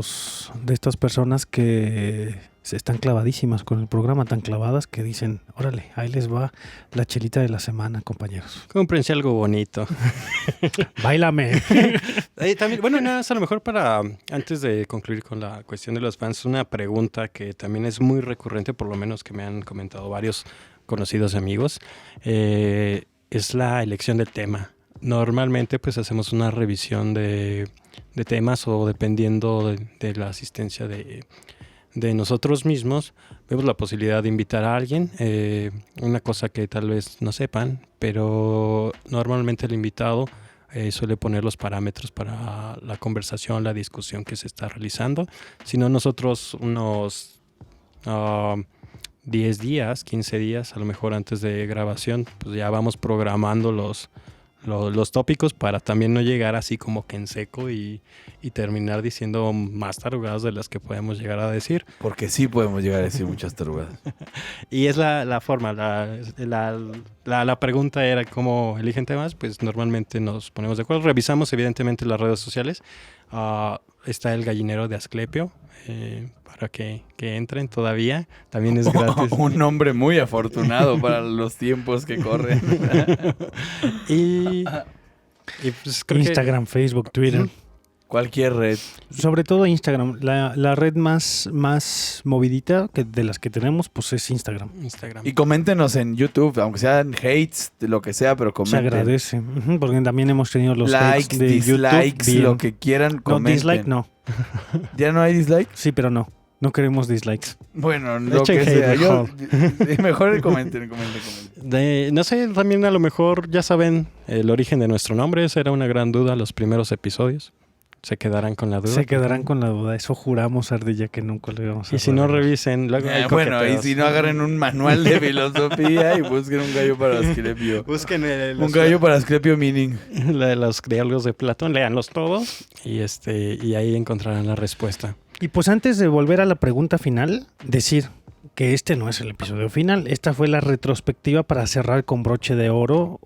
estas personas que se están clavadísimas con el programa, tan clavadas que dicen, órale, ahí les va la chelita de la semana, compañeros. Cómprense algo bonito. Báilame. También, bueno, nada, a lo mejor antes de concluir con la cuestión de los fans, una pregunta que también es muy recurrente, por lo menos que me han comentado varios conocidos amigos, es la elección del tema. Normalmente pues hacemos una revisión de temas o dependiendo de la asistencia de nosotros mismos, vemos la posibilidad de invitar a alguien. Una cosa que tal vez no sepan, pero normalmente el invitado suele poner los parámetros para la conversación, la discusión que se está realizando. Si no, nosotros unos 10 días, 15 días, a lo mejor antes de grabación, pues ya vamos programando los tópicos para también no llegar así como que en seco y terminar diciendo más tarugadas de las que podemos llegar a decir. Porque sí podemos llegar a decir muchas tarugadas. Y es la forma, la pregunta era cómo eligen temas, pues normalmente nos ponemos de acuerdo. Revisamos evidentemente las redes sociales. Está el gallinero de Asclepio, para que entren todavía. También es gratis. Un nombre muy afortunado para los tiempos que corren. y pues creo Instagram, Facebook, Twitter. Cualquier red. Sobre todo Instagram. La red más movidita de las que tenemos, pues es Instagram. Y coméntenos en YouTube, aunque sean hates, de lo que sea, pero comenten. Se agradece, porque también hemos tenido los likes, hates de dislikes, YouTube. lo que quieran, No, comenten. dislike no. ¿Ya no hay dislike? Sí, pero no. No queremos dislikes. Bueno, lo Echen que sea. hate, Mejor comenten. No sé, también a lo mejor ya saben el origen de nuestro nombre. Esa era una gran duda los primeros episodios. ¿Se quedarán con la duda? Se quedarán con la duda. Eso juramos, Ardilla, que nunca le vamos a Y si no, revelar. revisen. Luego hay Bueno, y coqueteos. si no, agarren un manual de filosofía y busquen un gallo para Asclepio. Busquen Un gallo para Asclepio meaning. los diálogos de Platón, léanlos todos y ahí encontrarán la respuesta. Y pues antes de volver a la pregunta final, decir que este no es el episodio final. Esta fue la retrospectiva para cerrar con broche de oro.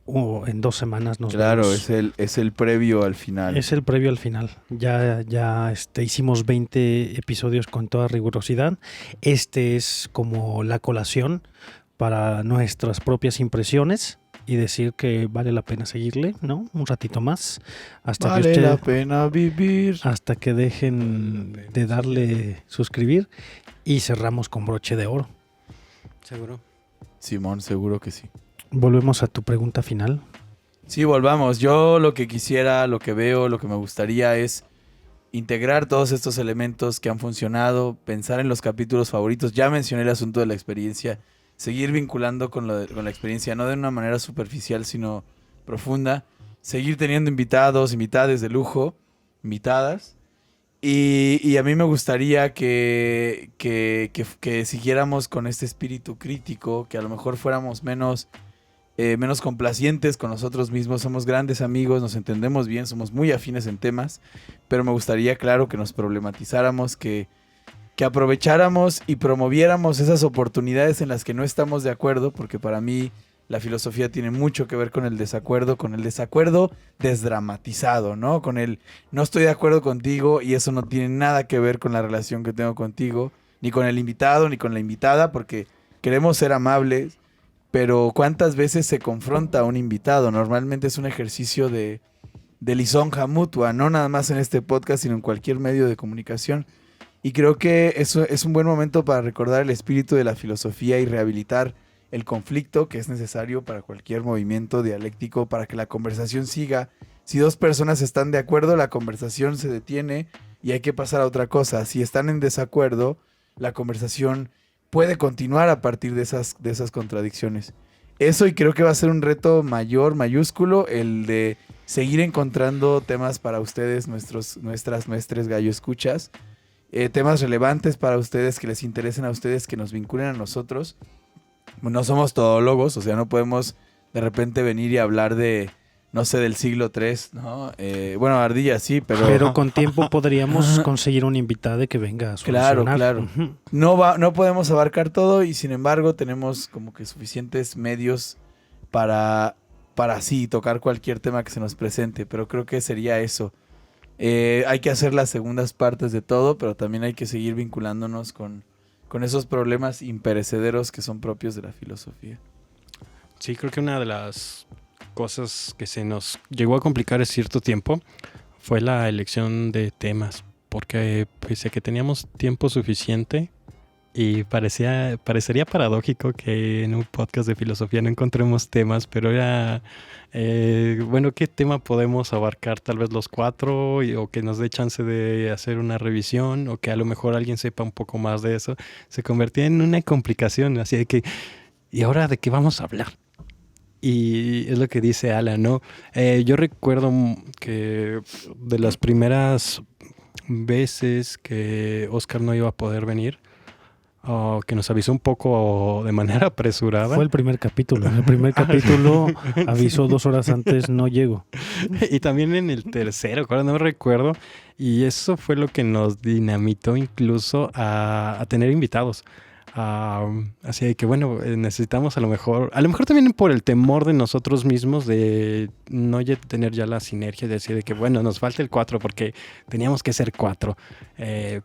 En 2 semanas nos Claro, vemos. es el previo al final. Es el previo al final. Ya hicimos 20 episodios con toda rigurosidad. Este es como la colación para nuestras propias impresiones y decir que vale la pena seguirle, ¿no? Un ratito más. Hasta Vale que la pena vivir. hasta que dejen de darle suscribir y cerramos con broche de oro. ¿Seguro? Simón, seguro que sí. Volvemos a tu pregunta final. Sí, volvamos. Yo lo que quisiera, lo que veo, lo que me gustaría es integrar todos estos elementos que han funcionado, pensar en los capítulos favoritos. Ya mencioné el asunto de la experiencia. Seguir vinculando con la experiencia, no de una manera superficial, sino profunda. Seguir teniendo invitados, invitades de lujo, invitadas. Y a mí me gustaría que siguiéramos con este espíritu crítico, que a lo mejor fuéramos menos complacientes con nosotros mismos. Somos grandes amigos, nos entendemos bien, somos muy afines en temas, pero me gustaría, claro, que nos problematizáramos, que aprovecháramos y promoviéramos esas oportunidades en las que no estamos de acuerdo, porque para mí la filosofía tiene mucho que ver con el desacuerdo desdramatizado, ¿no? Con el no estoy de acuerdo contigo y eso no tiene nada que ver con la relación que tengo contigo, ni con el invitado, ni con la invitada, porque queremos ser amables, pero ¿cuántas veces se confronta a un invitado? Normalmente es un ejercicio de lisonja mutua, no nada más en este podcast, sino en cualquier medio de comunicación. Y creo que eso es un buen momento para recordar el espíritu de la filosofía y rehabilitar el conflicto que es necesario para cualquier movimiento dialéctico, para que la conversación siga. Si dos personas están de acuerdo, la conversación se detiene y hay que pasar a otra cosa. Si están en desacuerdo, la conversación puede continuar a partir de esas contradicciones. Eso, y creo que va a ser un reto mayúsculo, el de seguir encontrando temas para ustedes, nuestras gallo escuchas, temas relevantes para ustedes, que les interesen a ustedes, que nos vinculen a nosotros. No somos todólogos, o sea, no podemos de repente venir y hablar de, no sé, del siglo III, ¿no? Bueno, Ardilla sí, pero con tiempo podríamos conseguir un invitado que venga a solucionar. Claro. No podemos abarcar todo y sin embargo tenemos como que suficientes medios para sí tocar cualquier tema que se nos presente, pero creo que sería eso. Hay que hacer las segundas partes de todo, pero también hay que seguir vinculándonos con esos problemas imperecederos que son propios de la filosofía. Sí, creo que una de las cosas que se nos llegó a complicar en cierto tiempo fue la elección de temas, porque pese a que teníamos tiempo suficiente y parecería paradójico que en un podcast de filosofía no encontremos temas, pero era, bueno, ¿qué tema podemos abarcar? Tal vez los 4 o que nos dé chance de hacer una revisión o que a lo mejor alguien sepa un poco más de eso. Se convertía en una complicación, así de que, ¿y ahora de qué vamos a hablar? Y es lo que dice Alan, ¿no? Yo recuerdo que de las primeras veces que Oscar no iba a poder venir, que nos avisó un poco de manera apresurada. Fue el primer capítulo. En el primer capítulo avisó 2 horas antes, no llego. Y también en el tercero, ahora no recuerdo. Y eso fue lo que nos dinamitó incluso a tener invitados. Así que bueno, necesitamos a lo mejor también por el temor de nosotros mismos de no tener ya la sinergia, de decir de que bueno, nos falta el 4 porque teníamos que ser 4,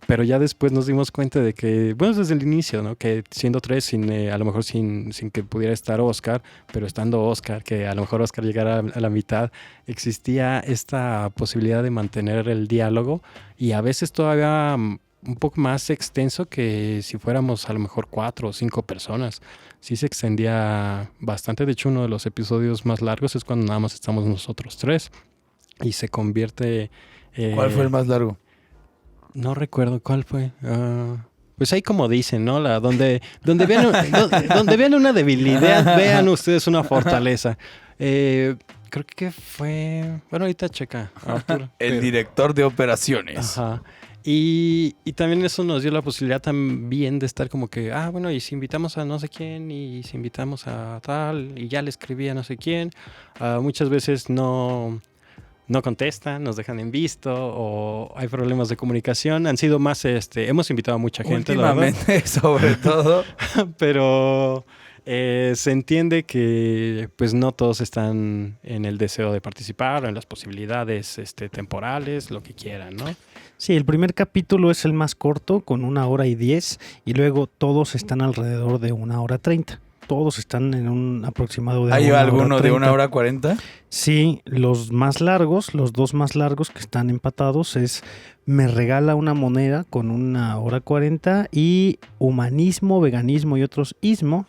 pero ya después nos dimos cuenta de que, bueno, desde el inicio, ¿no? Que siendo 3, a lo mejor sin que pudiera estar Oscar, pero estando Oscar, que a lo mejor Oscar llegara a la mitad, existía esta posibilidad de mantener el diálogo y a veces todavía un poco más extenso que si fuéramos a lo mejor 4 o 5 personas. Sí se extendía bastante. De hecho, uno de los episodios más largos es cuando nada más estamos nosotros 3 y se convierte... ¿Cuál fue el más largo? No recuerdo cuál fue. Pues ahí como dicen, ¿no? Donde vean una debilidad, vean ustedes una fortaleza. Creo que fue... Bueno, ahorita checa, Arthur. El director de operaciones. Ajá. Y también eso nos dio la posibilidad también de estar como que, bueno, y si invitamos a no sé quién, y si invitamos a tal, y ya le escribí a no sé quién, muchas veces no contestan, nos dejan en visto, o hay problemas de comunicación. Han sido más, hemos invitado a mucha gente, últimamente, sobre todo. Pero se entiende que pues no todos están en el deseo de participar o en las posibilidades temporales, lo que quieran, ¿no? Sí, el primer capítulo es el más corto, con 1 hora y 10, y luego todos están alrededor de 1 hora 30. Todos están en un aproximado de 1 hora 30. ¿Hay alguno de 1 hora 40? Sí, los más largos, los 2 más largos que están empatados es Me regala una moneda con 1 hora 40 y Humanismo, Veganismo y otros ismo.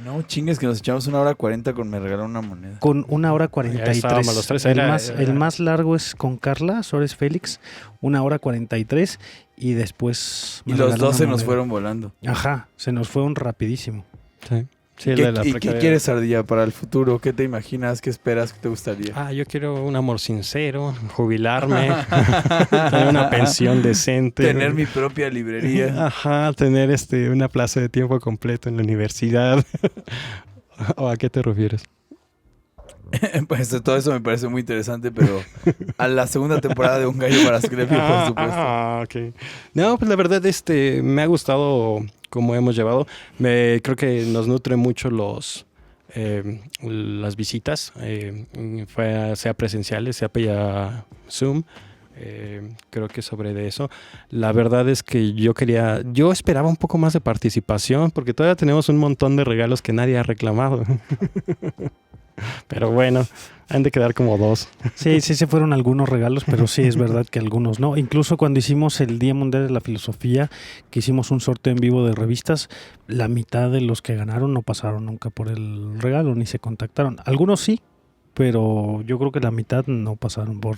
No chingues que nos echamos 1 hora 40 con Me regala una moneda. Con 1 hora 43. Los 3. El más largo es con Carla Sores Félix, 1 hora 43 y después... Y los 12 nos fueron volando. Ajá, se nos fueron rapidísimo. Sí. Sí, ¿Qué quieres, Ardilla, para el futuro? ¿Qué te imaginas? ¿Qué esperas? ¿Qué te gustaría? Yo quiero un amor sincero, jubilarme, tener una pensión decente. Tener mi propia librería. Ajá, tener una plaza de tiempo completo en la universidad. ¿O a qué te refieres? Pues todo eso me parece muy interesante, pero a la segunda temporada de Un Gallo para Asclepio, por supuesto. Ok. No, pues la verdad, me ha gustado cómo hemos llevado. Creo que nos nutre mucho las visitas, sea presenciales, sea vía Zoom. Creo que sobre de eso. La verdad es que yo esperaba un poco más de participación, porque todavía tenemos un montón de regalos que nadie ha reclamado. Pero bueno, han de quedar como 2. Sí, se fueron algunos regalos, pero sí es verdad que algunos no. Incluso cuando hicimos el Día Mundial de la Filosofía, que hicimos un sorteo en vivo de revistas, la mitad de los que ganaron no pasaron nunca por el regalo, ni se contactaron. Algunos sí, pero yo creo que la mitad no pasaron por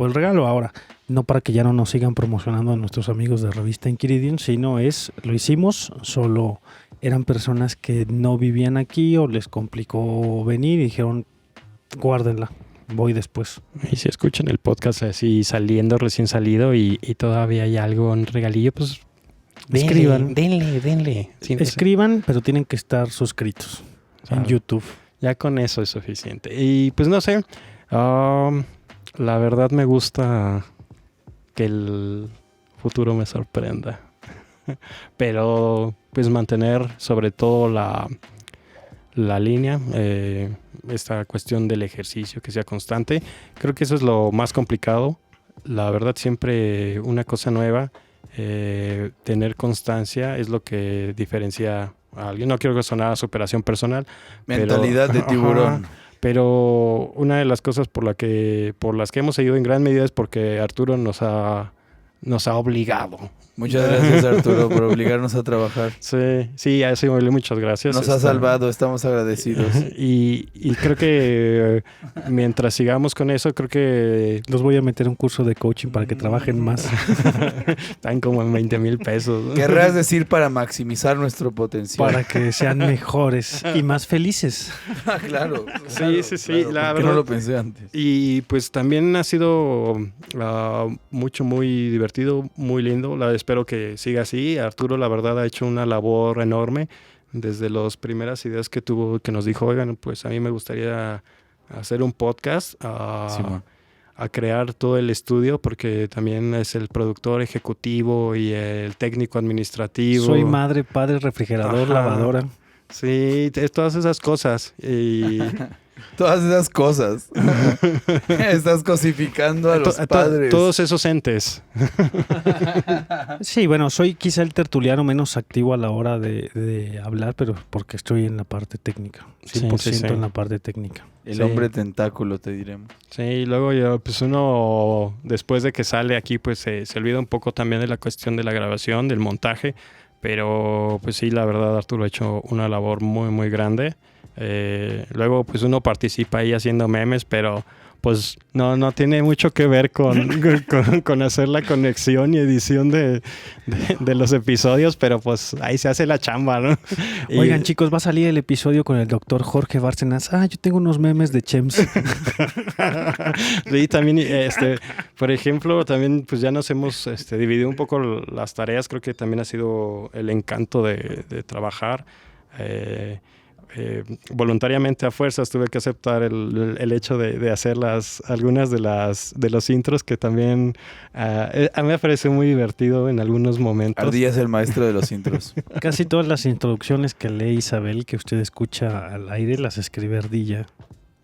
el regalo. Ahora, no para que ya no nos sigan promocionando a nuestros amigos de Revista Inquiridium, sino lo hicimos, solo eran personas que no vivían aquí o les complicó venir y dijeron, guárdenla, voy después. Y si escuchan el podcast así saliendo, recién salido y todavía hay algo, un regalillo, pues escriban. Denle. Sí, escriban, pero tienen que estar suscritos en YouTube. Ya con eso es suficiente. Y pues no sé, la verdad me gusta que el futuro me sorprenda. Pero pues mantener sobre todo la línea, esta cuestión del ejercicio, que sea constante. Creo que eso es lo más complicado. La verdad, siempre una cosa nueva, tener constancia es lo que diferencia a alguien. No quiero que sonara a superación personal. Mentalidad de tiburón. Pero una de las cosas por las que hemos seguido en gran medida es porque Arturo nos ha obligado. Muchas gracias, Arturo, por obligarnos a trabajar. Sí, a eso muchas gracias. Nos ha salvado, estamos agradecidos. Y creo que mientras sigamos con eso, creo que los voy a meter un curso de coaching para que trabajen más. Están como en 20,000 pesos, ¿no? Querrás decir para maximizar nuestro potencial. Para que sean mejores y más felices. Claro. Sí. Claro, la verdad, no lo pensé antes. Y pues también ha sido muy divertido, muy lindo. Espero que siga así. Arturo, la verdad, ha hecho una labor enorme desde las primeras ideas que tuvo, que nos dijo, oigan, pues a mí me gustaría hacer un podcast, a crear todo el estudio, porque también es el productor ejecutivo y el técnico administrativo. Soy madre, padre, refrigerador, lavadora. Sí, todas esas cosas. Y todas esas cosas. Estás cosificando a los padres. Todos esos entes. Sí, bueno, soy quizá el tertuliano menos activo a la hora de hablar, pero porque estoy en la parte técnica. 100% en la parte técnica. El hombre tentáculo, te diremos. Sí, y luego pues uno, después de que sale aquí, pues se olvida un poco también de la cuestión de la grabación, del montaje. Pero pues sí, la verdad, Arturo ha hecho una labor muy, muy grande. Luego pues uno participa ahí haciendo memes, pero pues no tiene mucho que ver con hacer la conexión y edición de los episodios, pero pues ahí se hace la chamba, ¿no? Oigan, chicos, va a salir el episodio con el doctor Jorge Bárcenas. Yo tengo unos memes de Chems. Sí, también, por ejemplo, también pues ya nos hemos dividido un poco las tareas. Creo que también ha sido el encanto de trabajar. Voluntariamente a fuerzas tuve que aceptar el hecho de hacer algunas de los intros, que también a mí me parece muy divertido en algunos momentos. Ardilla es el maestro de los intros. Casi todas las introducciones que lee Isabel, que usted escucha al aire, las escribe Ardilla.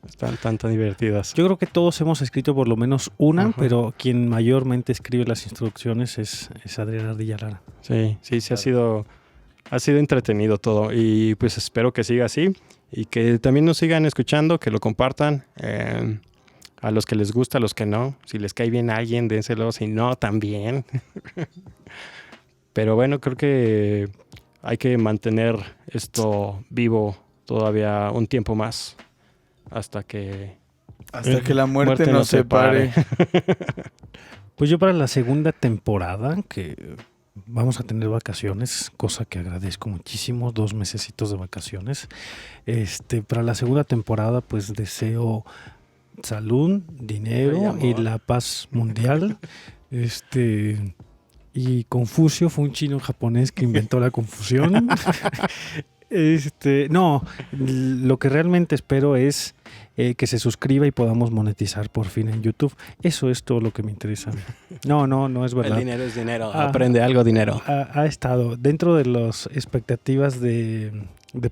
Están tan divertidas. Yo creo que todos hemos escrito por lo menos una, pero quien mayormente escribe las introducciones es Adrián Ardilla Lara. Sí, ha sido entretenido todo, y pues espero que siga así y que también nos sigan escuchando, que lo compartan, a los que les gusta, a los que no. Si les cae bien a alguien, dénselo, si no, también. Pero bueno, creo que hay que mantener esto vivo todavía un tiempo más, hasta que la muerte nos separe. Pues yo para la segunda temporada, que vamos a tener vacaciones, cosa que agradezco muchísimo, 2 mesecitos de vacaciones. Para la segunda temporada, pues deseo salud, dinero y la paz mundial. Y Confucio fue un chino japonés que inventó la confusión. No, lo que realmente espero es que se suscriba y podamos monetizar por fin en YouTube. Eso es todo lo que me interesa. No es verdad. El dinero es dinero. Aprende algo, dinero. Ha estado dentro de las expectativas de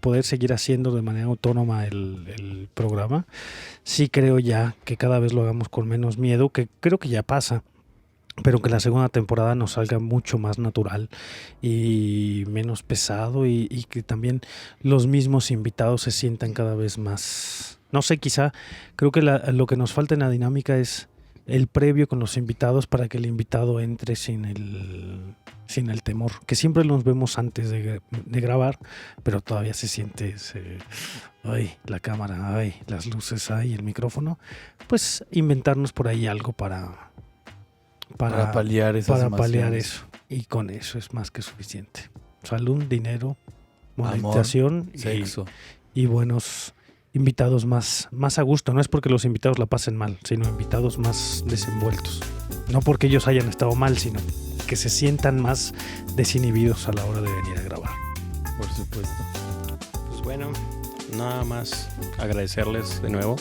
poder seguir haciendo de manera autónoma el programa. Sí creo ya que cada vez lo hagamos con menos miedo, que creo que ya pasa. Pero que la segunda temporada nos salga mucho más natural y menos pesado y que también los mismos invitados se sientan cada vez más... No sé, quizá creo que lo que nos falta en la dinámica es el previo con los invitados para que el invitado entre sin el temor. Que siempre nos vemos antes de grabar, pero todavía se siente ay, la cámara, ay, las luces, ay, el micrófono. Pues inventarnos por ahí algo para paliar esas para paliar emociones. eso. Y con eso es más que suficiente. Salud, dinero, monetización, amor, sexo. y buenos invitados más a gusto. No es porque los invitados la pasen mal, sino invitados más desenvueltos. No porque ellos hayan estado mal, sino que se sientan más desinhibidos a la hora de venir a grabar. Por supuesto. Pues bueno, nada más agradecerles de nuevo.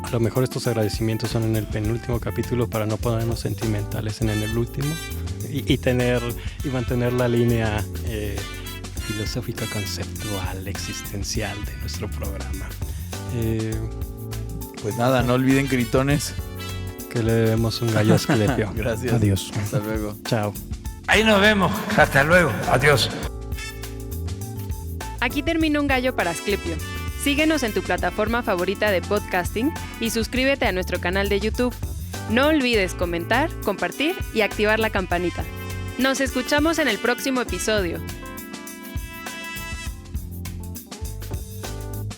A lo mejor estos agradecimientos son en el penúltimo capítulo para no ponernos sentimentales en el último y mantener la línea filosófica, conceptual, existencial de nuestro programa. Pues nada, no olviden, gritones. Que le debemos un gallo a Asclepio. Gracias. Adiós. Hasta luego. Chao. Ahí nos vemos. Hasta luego. Adiós. Aquí termina Un Gallo para Asclepio. Síguenos en tu plataforma favorita de podcasting y suscríbete a nuestro canal de YouTube. No olvides comentar, compartir y activar la campanita. Nos escuchamos en el próximo episodio.